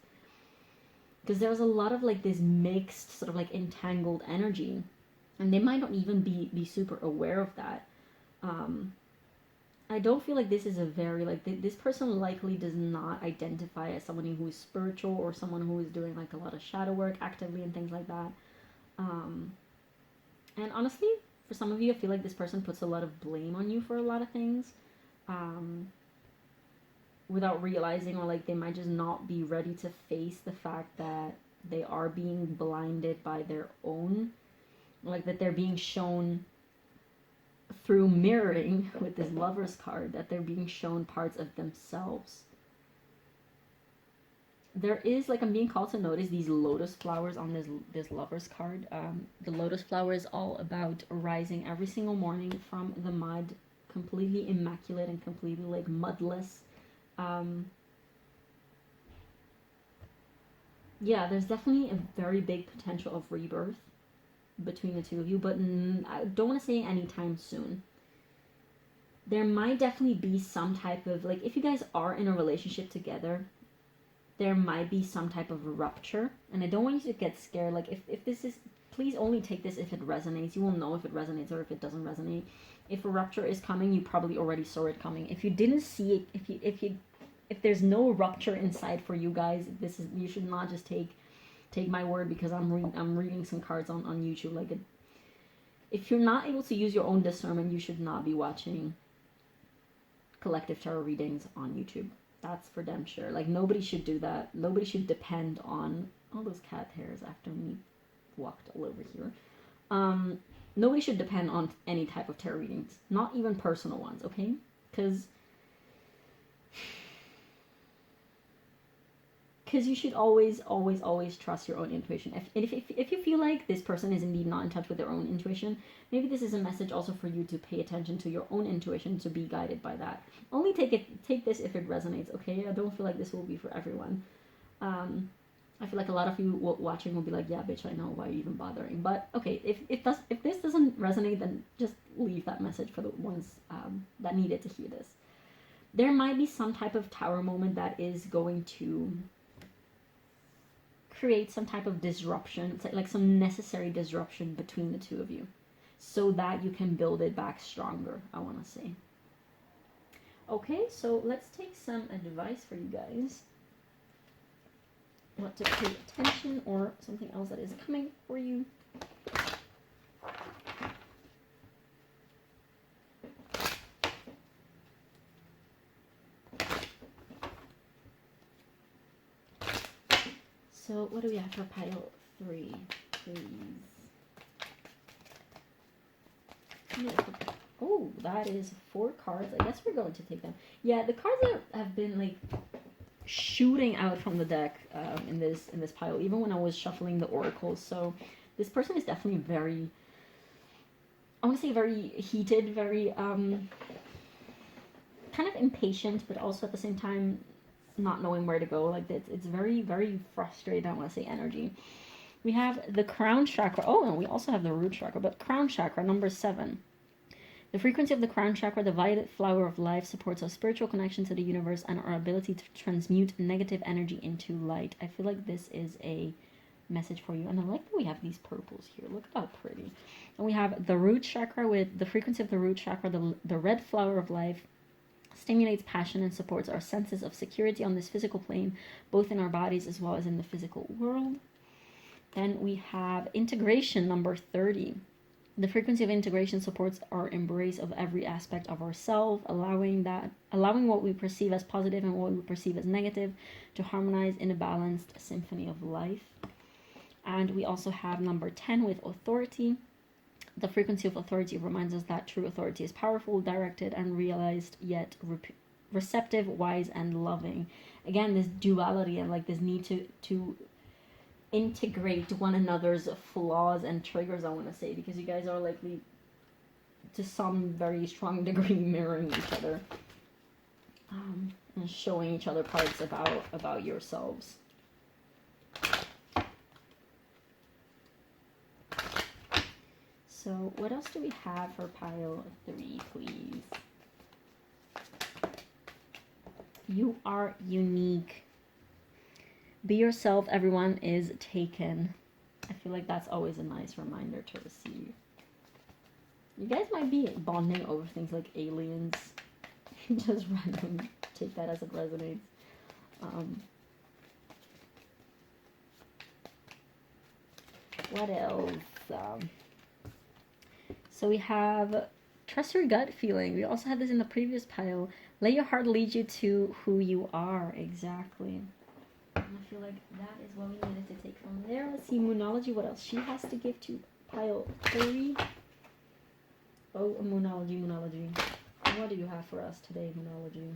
Because there's a lot of like this mixed, sort of like entangled energy, and they might not even be super aware of that. I don't feel like this is a very, like, this person likely does not identify as someone who is spiritual, or someone who is doing like a lot of shadow work actively and things like that. And honestly, for some of you, I feel like this person puts a lot of blame on you for a lot of things, without realizing, or like they might just not be ready to face the fact that they are being blinded by their own, like that they're being shown through mirroring with this Lover's card, that they're being shown parts of themselves. There is, like, I'm being called to notice these lotus flowers on this Lover's card. The lotus flower is all about rising every single morning from the mud, completely immaculate and completely, like, mudless. Yeah, there's definitely a very big potential of rebirth between the two of you, but I don't want to say anytime soon. There might definitely be some type of, like, if you guys are in a relationship together, there might be some type of rupture, and I don't want you to get scared. Like, if this is, please only take this if it resonates. You will know if it resonates or if it doesn't resonate. If a rupture is coming, you probably already saw it coming. If you didn't see it, if there's no rupture inside for you guys, this is, you should not just take my word because I'm reading some cards on YouTube. Like, if you're not able to use your own discernment, you should not be watching collective tarot readings on YouTube. That's for damn sure. Like, nobody should do that. Nobody should depend on all those cat hairs after me walked all over here. Nobody should depend on any type of tarot readings, not even personal ones, okay? Because you should always trust your own intuition. If you feel like this person is indeed not in touch with their own intuition, maybe this is a message also for you to pay attention to your own intuition, to be guided by that. Only take this if it resonates, okay? I don't feel like this will be for everyone. I feel like a lot of you watching will be like, yeah, bitch, I know, why are you even bothering? But okay, if this doesn't resonate, then just leave that message for the ones that needed to hear this. There might be some type of tower moment that is going to create some type of disruption. It's like some necessary disruption between the two of you, so that you can build it back stronger, I want to say. Okay, so let's take some advice for you guys. What to pay attention, or something else that is coming for you. So what do we have for pile 3, please? Oh, that is 4 cards. I guess we're going to take them. Yeah, the cards that have been, like, shooting out from the deck in this pile, even when I was shuffling the oracles. So this person is definitely very, I want to say very heated, very kind of impatient, but also at the same time not knowing where to go. Like, it's very, very frustrated, I want to say, energy. We have the crown chakra. Oh, and we also have the root chakra, but crown chakra, number 7. The frequency of the crown chakra, the violet flower of life, supports our spiritual connection to the universe and our ability to transmute negative energy into light. I feel like this is a message for you. And I like that we have these purples here. Look how pretty. And we have the root chakra, with the frequency of the root chakra, the red flower of life, stimulates passion and supports our senses of security on this physical plane, both in our bodies as well as in the physical world. Then we have integration, number 30. The frequency of integration supports our embrace of every aspect of ourselves, allowing what we perceive as positive and what we perceive as negative to harmonize in a balanced symphony of life. And we also have number 10 with authority. The frequency of authority reminds us that true authority is powerful, directed, and realized, yet receptive, wise, and loving. Again, this duality and, like, this need to integrate one another's flaws and triggers, I want to say, because you guys are likely to some very strong degree mirroring each other and showing each other parts about yourselves. So what else do we have for pile 3, please? You are unique. Be yourself, everyone is taken. I feel like that's always a nice reminder to receive. You guys might be bonding over things like aliens. Just randomly take that as it resonates. What else? So we have trust your gut feeling. We also had this in the previous pile. Let your heart lead you to who you are. Exactly. And I feel like that is what we needed to take from there. Let's see, Moonology, what else she has to give to pile 3. Oh, Moonology, Moonology. What do you have for us today, Moonology?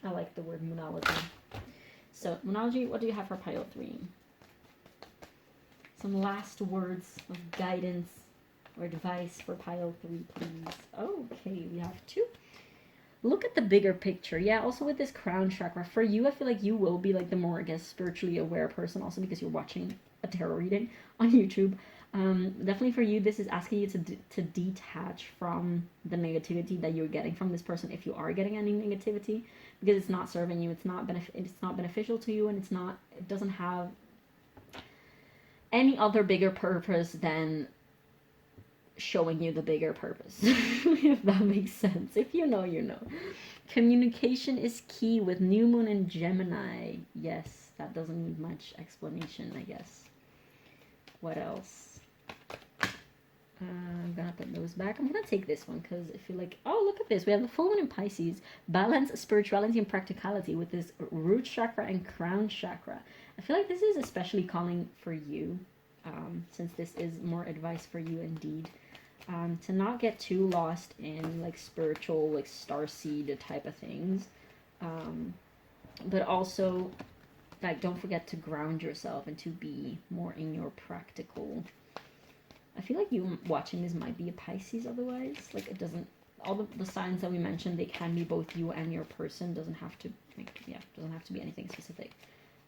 I like the word Moonology. So, Moonology, what do you have for pile 3? Some last words of guidance or advice for pile 3, please. Okay, we have 2. Look at the bigger picture. Yeah, also with this crown chakra, for you, I feel like you will be like the more, I guess, spiritually aware person, also because you're watching a tarot reading on YouTube. Definitely for you, this is asking you to detach from the negativity that you're getting from this person, if you are getting any negativity, because it's not serving you, it's not beneficial to you, and it doesn't have any other bigger purpose than showing you the bigger purpose. If that makes sense. If you know, you know. Communication is key with new moon in Gemini. Yes, that doesn't need much explanation, I guess. What else? I'm gonna put those back. I'm gonna take this one because I feel like, oh, look at this. We have the full moon in Pisces. Balance spirituality and practicality with this root chakra and crown chakra. I feel like this is especially calling for you, since this is more advice for you indeed. To not get too lost in like spiritual, like starseed type of things, but also like don't forget to ground yourself and to be more in your practical. I feel like you watching this might be a Pisces otherwise. Like it doesn't, all the signs that we mentioned, they can be both you and your person. Doesn't have to, doesn't have to be anything specific.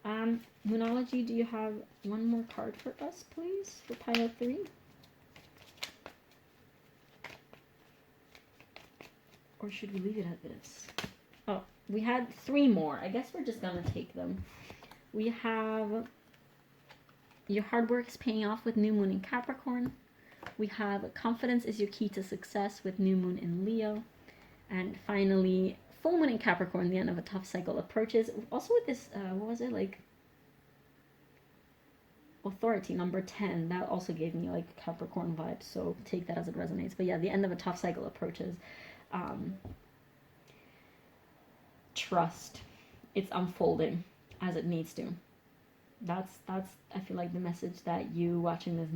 Moonology, do you have one more card for us, please, for pile 3? Or should we leave it at this? Oh, we had 3 more. I guess we're just gonna take them. We have your hard work is paying off with new moon in Capricorn. We have confidence is your key to success with new moon in Leo. And finally, full moon in Capricorn, the end of a tough cycle approaches. Also with this, what was it, like authority, number 10, that also gave me like Capricorn vibes, so take that as it resonates. But yeah, the end of a tough cycle approaches. Trust, it's unfolding as it needs to. That's I feel like the message that you watching this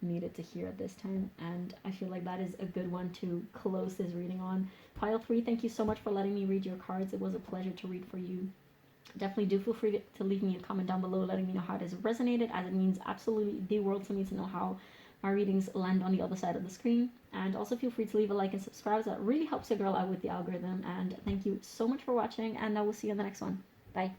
needed to hear at this time, and I feel like that is a good one to close this reading on. Pile 3, thank you so much for letting me read your cards. It was a pleasure to read for you. Definitely do feel free to leave me a comment down below letting me know how it has resonated, as it means absolutely the world to me to know how my readings land on the other side of the screen. And also feel free to leave a like and subscribe. That really helps a girl out with the algorithm. And thank you so much for watching, and I will see you in the next one. Bye.